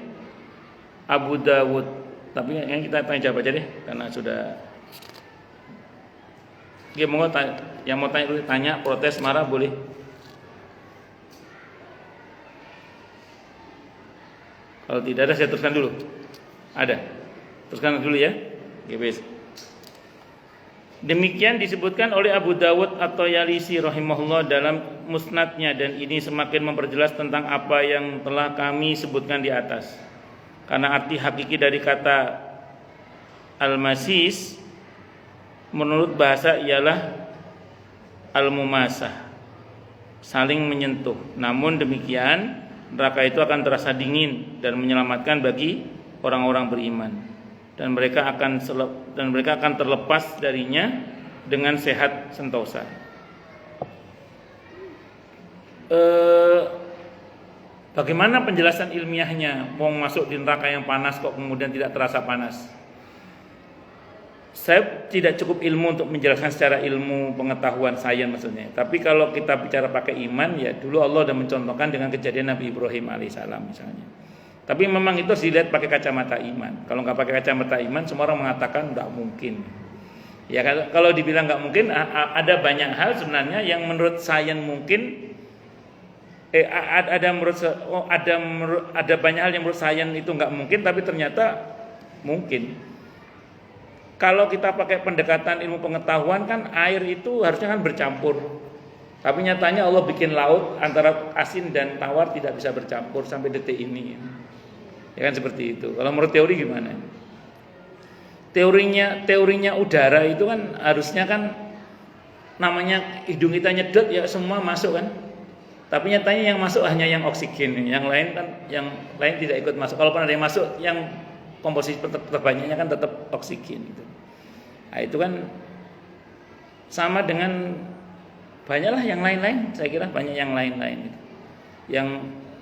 Abu Dawud. Tapi yang kita tanya jawab aja deh karena sudah. Oke, mau yang mau tanya dulu, tanya, protes, marah boleh. Kalau tidak ada saya teruskan dulu. Ada. Teruskan dulu ya. Oke, bis. Demikian disebutkan oleh Abu Dawud atau Yalisi rahimahullah dalam musnadnya, dan ini semakin memperjelas tentang apa yang telah kami sebutkan di atas. Karena arti hakiki dari kata al-masis menurut bahasa ialah al-mumasah, saling menyentuh. Namun demikian neraka itu akan terasa dingin dan menyelamatkan bagi orang-orang beriman. dan mereka akan terlepas darinya dengan sehat sentosa. Bagaimana penjelasan ilmiahnya? Mau masuk di neraka yang panas kok kemudian tidak terasa panas? Saya tidak cukup ilmu untuk menjelaskan secara ilmu pengetahuan sains maksudnya. Tapi kalau kita bicara pakai iman, ya dulu Allah sudah mencontohkan dengan kejadian Nabi Ibrahim alaihissalam misalnya. Tapi memang itu harus dilihat pakai kacamata iman. Kalau nggak pakai kacamata iman, semua orang mengatakan nggak mungkin. Ya kalau dibilang nggak mungkin, ada banyak hal sebenarnya yang menurut sains mungkin. Ada banyak hal yang menurut sains itu nggak mungkin, tapi ternyata mungkin. Kalau kita pakai pendekatan ilmu pengetahuan kan air itu harusnya kan bercampur. Tapi nyatanya Allah bikin laut antara asin dan tawar tidak bisa bercampur sampai detik ini. Ya kan seperti itu. Kalau menurut teori gimana? Teorinya udara itu kan harusnya kan namanya hidung kita nyedot ya semua masuk kan. Tapi nyatanya yang masuk hanya yang oksigen, yang lain tidak ikut masuk. Kalaupun ada yang masuk, yang komposisi terbanyaknya kan tetap oksigen gitu. Nah, itu kan sama dengan banyaklah yang lain-lain. Saya kira banyak yang lain-lain gitu. Yang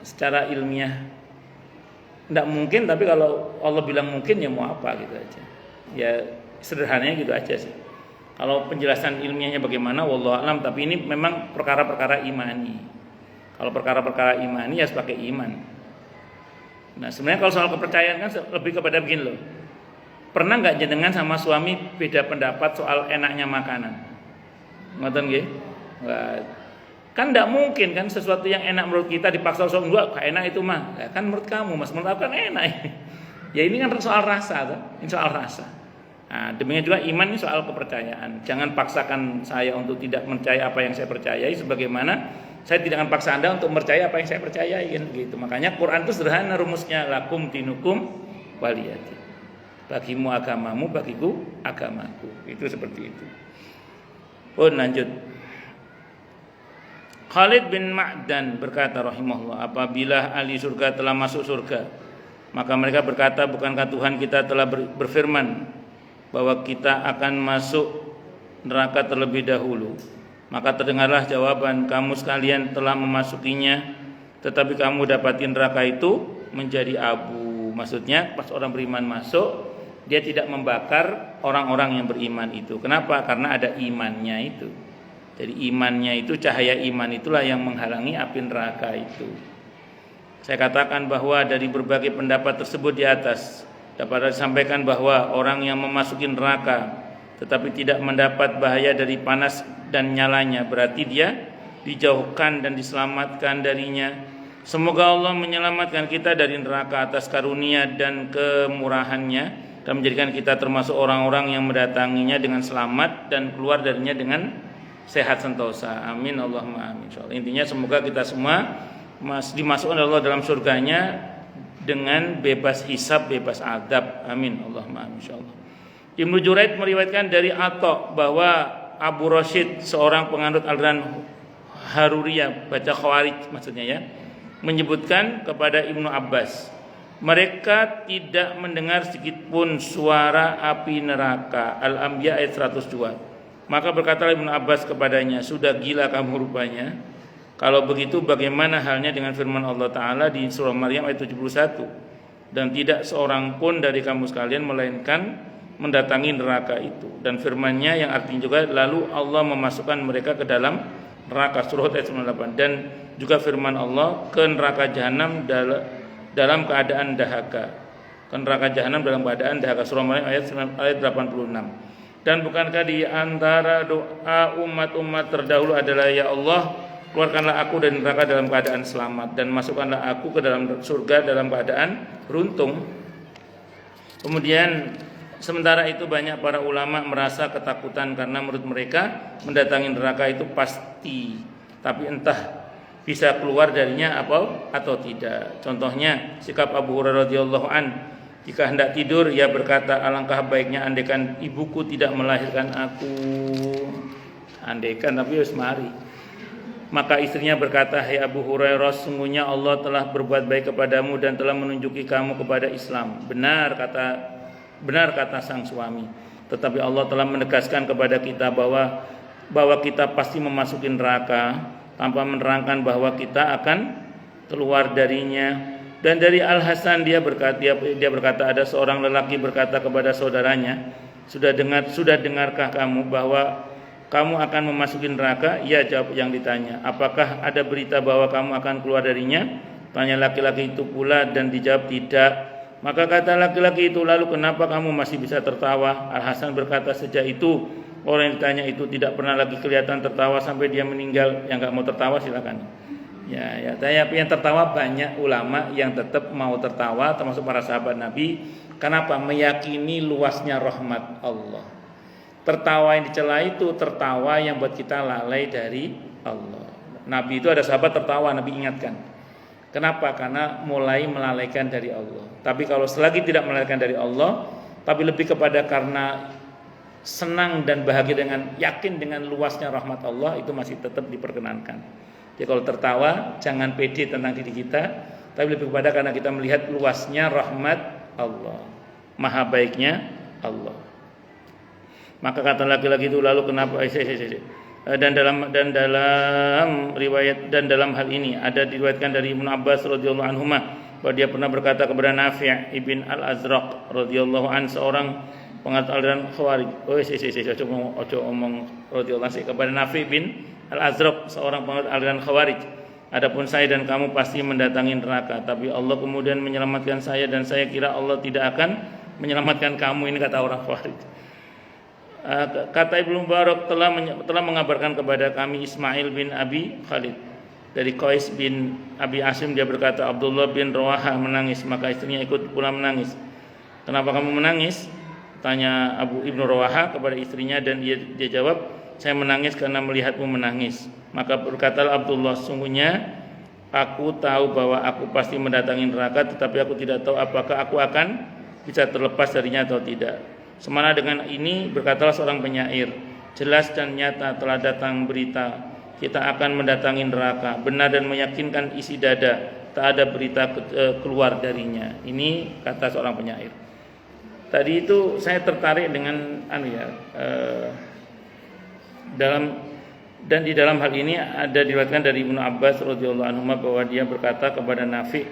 secara ilmiah tidak mungkin, tapi kalau Allah bilang mungkin ya mau apa gitu aja. Ya sederhananya gitu aja sih. Kalau penjelasan ilmiahnya bagaimana, wallahu a'lam. Tapi ini memang perkara-perkara imani. Kalau perkara-perkara imani ya harus pakai iman. Nah sebenarnya kalau soal kepercayaan kan lebih kepada begini loh. Pernah nggak jenengan sama suami beda pendapat soal enaknya makanan? Ngoten nggih? Kan tidak mungkin kan sesuatu yang enak menurut kita dipaksa suami gua gak enak itu mah. Ya, kan menurut kamu mas, menurut aku kan enak. Ya ini kan soal rasa tuh. Ini soal rasa. Nah, demikian juga iman ini soal kepercayaan. Jangan paksakan saya untuk tidak percaya apa yang saya percayai, sebagaimana saya tidak akan paksa Anda untuk percaya apa yang saya percayai kan gitu. Makanya Quran itu sederhana rumusnya, lakum dinukum waliyati. Bagimu agamamu, bagiku agamaku. Itu seperti itu. Lanjut. Khalid bin Ma'dan berkata rahimahullah, apabila ahli surga telah masuk surga, maka mereka berkata, bukankah Tuhan kita telah berfirman bahwa kita akan masuk neraka terlebih dahulu? Maka terdengarlah jawaban, kamu sekalian telah memasukinya, tetapi kamu dapatin neraka itu menjadi abu. Maksudnya pas orang beriman masuk, dia tidak membakar orang-orang yang beriman itu. Kenapa? Karena ada imannya itu. Jadi imannya itu, cahaya iman itulah yang menghalangi api neraka itu. Saya katakan bahwa dari berbagai pendapat tersebut di atas dapat disampaikan bahwa orang yang memasuki neraka tetapi tidak mendapat bahaya dari panas dan nyalanya, berarti dia dijauhkan dan diselamatkan darinya. Semoga Allah menyelamatkan kita dari neraka atas karunia dan kemurahannya, dan menjadikan kita termasuk orang-orang yang mendatanginya dengan selamat dan keluar darinya dengan sehat sentosa. Amin Allahumma amin. Intinya semoga kita semua dimasukkan oleh Allah dalam surganya dengan bebas hisab, bebas adab. Amin Allahumma amin insyaallah. Ibnu Juraid meriwayatkan dari Atha bahwa Abu Rashid, seorang penganut aliran Haruriyah, baca Khawarij maksudnya ya, menyebutkan kepada Ibnu Abbas, mereka tidak mendengar sedikitpun suara api neraka. Al-Anbiya ayat 102. Maka berkatalah Ibnu Abbas kepadanya, sudah gila kamu rupanya. Kalau begitu bagaimana halnya dengan firman Allah Ta'ala di surah Maryam ayat 71, dan tidak seorang pun dari kamu sekalian melainkan mendatangi neraka itu. Dan firman-Nya yang artinya juga, lalu Allah memasukkan mereka ke dalam neraka, surah ayat 98. Dan juga firman Allah, ke neraka jahanam dalam keadaan dahaga. Ke neraka jahanam dalam keadaan dahaga, surah Maryam ayat 86. Dan bukankah di antara doa umat-umat terdahulu adalah, ya Allah, keluarkanlah aku dari neraka dalam keadaan selamat, dan masukkanlah aku ke dalam surga dalam keadaan beruntung. Kemudian sementara itu banyak para ulama merasa ketakutan karena menurut mereka mendatangi neraka itu pasti, tapi entah bisa keluar darinya apa atau tidak. Contohnya sikap Abu Hurairah radhiyallahu an, jika hendak tidur ia berkata, alangkah baiknya andaikan ibuku tidak melahirkan aku. Andaikan, tapi harus mari. Maka istrinya berkata, hai Abu Hurairah, sungguhnya Allah telah berbuat baik kepadamu dan telah menunjuki kamu kepada Islam. Benar kata Benar kata sang suami. Tetapi Allah telah menegaskan kepada kita bahwa kita pasti memasuki neraka tanpa menerangkan bahwa kita akan keluar darinya. Dan dari Al Hasan dia berkata ada seorang lelaki berkata kepada saudaranya, sudah dengarkah kamu bahwa kamu akan memasuki neraka? Ya, jawab yang ditanya. Apakah ada berita bahwa kamu akan keluar darinya? Tanya laki-laki itu pula, dan dijawab tidak. Maka kata laki-laki itu, lalu kenapa kamu masih bisa tertawa? Al Hasan berkata, sejak itu orang yang ditanya itu tidak pernah lagi kelihatan tertawa sampai dia meninggal. Yang gak mau tertawa silakan. Ya, tapi yang tertawa banyak ulama yang tetap mau tertawa, termasuk para sahabat Nabi. Kenapa? Meyakini luasnya rahmat Allah. Tertawa yang dicela itu tertawa yang buat kita lalai dari Allah. Nabi itu ada sahabat tertawa, Nabi ingatkan. Kenapa? Karena mulai melalaikan dari Allah. Tapi kalau selagi tidak melalaikan dari Allah, tapi lebih kepada karena senang dan bahagia dengan yakin dengan luasnya rahmat Allah, itu masih tetap diperkenankan. Jadi kalau tertawa jangan pede tentang diri kita, tapi lebih kepada karena kita melihat luasnya rahmat Allah, maha baiknya Allah. Maka kata laki-laki itu, lalu kenapa? Dan dalam riwayat dan dalam hal ini ada diriwayatkan dari Ibnu Abbas radhiyallahu anhuma bahwa dia pernah berkata kepada Nafi' ibn Al-Azraq radhiyallahu an, seorang penganut aliran Khawarij. Ojo omong radhiyallahu anhu kepada Nafi' bin Al-Azraq, seorang penganut aliran Khawarij. Adapun saya dan kamu pasti mendatangi neraka, tapi Allah kemudian menyelamatkan saya dan saya kira Allah tidak akan menyelamatkan kamu. Ini kata orang Khawarij. Kata Ibnu Mubarak telah mengabarkan kepada kami Ismail bin Abi Khalid dari Qais bin Abi Asim, dia berkata Abdullah bin Rawaha menangis, maka istrinya ikut pula menangis. Kenapa kamu menangis? Tanya Abu Ibnu Rawaha kepada istrinya, dan dia jawab, saya menangis karena melihatmu menangis. Maka berkatalah Abdullah, sungguhnya aku tahu bahwa aku pasti mendatangi neraka, tetapi aku tidak tahu apakah aku akan bisa terlepas darinya atau tidak. Semana dengan ini berkatalah seorang penyair, jelas dan nyata telah datang berita, kita akan mendatangi neraka, benar dan meyakinkan isi dada, tak ada berita keluar darinya. Ini kata seorang penyair. Tadi itu saya tertarik dengan di dalam hal ini ada diriwayatkan dari Ibnu Abbas radhiyallahu anhu bahwa dia berkata kepada Nafi'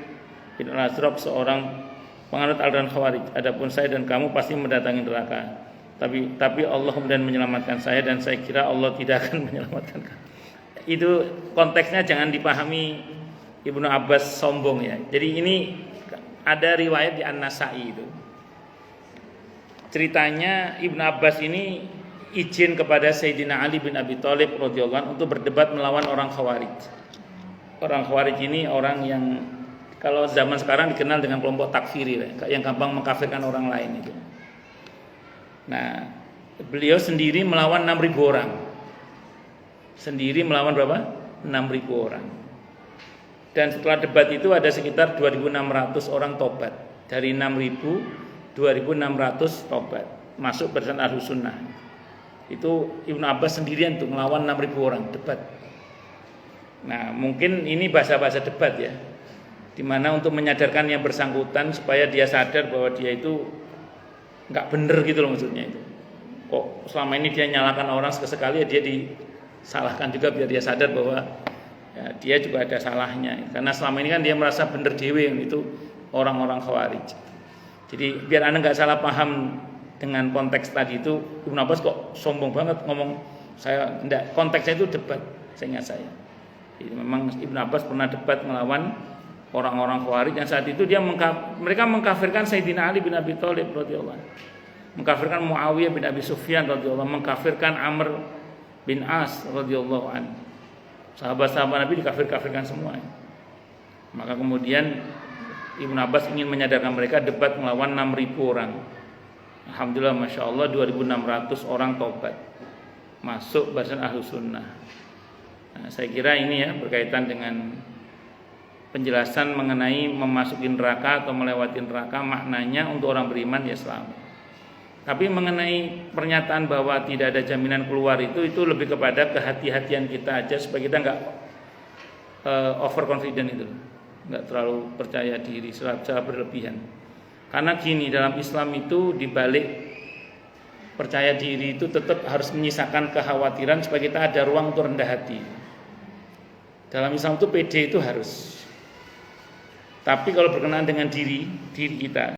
bin Al-Azraq, seorang penganut aliran Khawarij, adapun saya dan kamu pasti mendatangi neraka, tapi Allah kemudian menyelamatkan saya dan saya kira Allah tidak akan menyelamatkan kamu. Itu konteksnya jangan dipahami Ibnu Abbas sombong ya. Jadi ini ada riwayat di An-Nasa'i itu. Ceritanya Ibnu Abbas ini izin kepada Sayyidina Ali bin Abi Thalib radhiyallahu anhu untuk berdebat melawan orang Khawarij. Orang Khawarij ini orang yang kalau zaman sekarang dikenal dengan kelompok takfiri, yang gampang mengkafirkan orang lain itu. Nah, beliau sendiri melawan 6.000 orang. Sendiri melawan berapa? 6.000 orang. Dan setelah debat itu ada sekitar 2.600 orang tobat. Dari 6.000, 2.600 tobat. Masuk barisan Ahlus Sunnah. Itu Ibnu Abbas sendirian tuh melawan 6.000 orang debat. Nah, mungkin ini bahasa-bahasa debat ya, dimana untuk menyadarkan yang bersangkutan supaya dia sadar bahwa dia itu nggak bener gitu loh, maksudnya itu. Kok selama ini dia nyalakan orang sekali ya dia disalahkan juga, biar dia sadar bahwa ya, dia juga ada salahnya. Karena selama ini kan dia merasa bener dewe yang itu orang-orang Khawarij. Jadi biar Anda nggak salah paham dengan konteks tadi itu, Ibnu Abbas kok sombong banget ngomong saya enggak, konteksnya itu debat, seingat saya. Jadi memang Ibnu Abbas pernah debat melawan orang-orang Khawarij yang saat itu mereka mengkafirkan Sayyidina Ali bin Abi Thalib radhiyallahu anhu, mengkafirkan Muawiyah bin Abi Sufyan radhiyallahu anhu, mengkafirkan Amr bin As radhiyallahu anhu. Sahabat-sahabat Nabi dikafir-kafirkan semua. Maka kemudian Ibnu Abbas ingin menyadarkan mereka, debat melawan 6.000 orang. Alhamdulillah, Masya Allah 2.600 orang tobat, masuk barisan Ahlus Sunnah. Nah, saya kira ini ya berkaitan dengan penjelasan mengenai memasuki neraka atau melewati neraka, maknanya untuk orang beriman ya selamat. Tapi mengenai pernyataan bahwa tidak ada jaminan keluar itu lebih kepada kehati-hatian kita aja supaya kita nggak overconfident itu, nggak terlalu percaya diri secara berlebihan. Karena gini, dalam Islam itu dibalik percaya diri itu tetap harus menyisakan kekhawatiran supaya kita ada ruang untuk rendah hati. Dalam Islam itu pede itu harus. Tapi kalau berkenaan dengan diri kita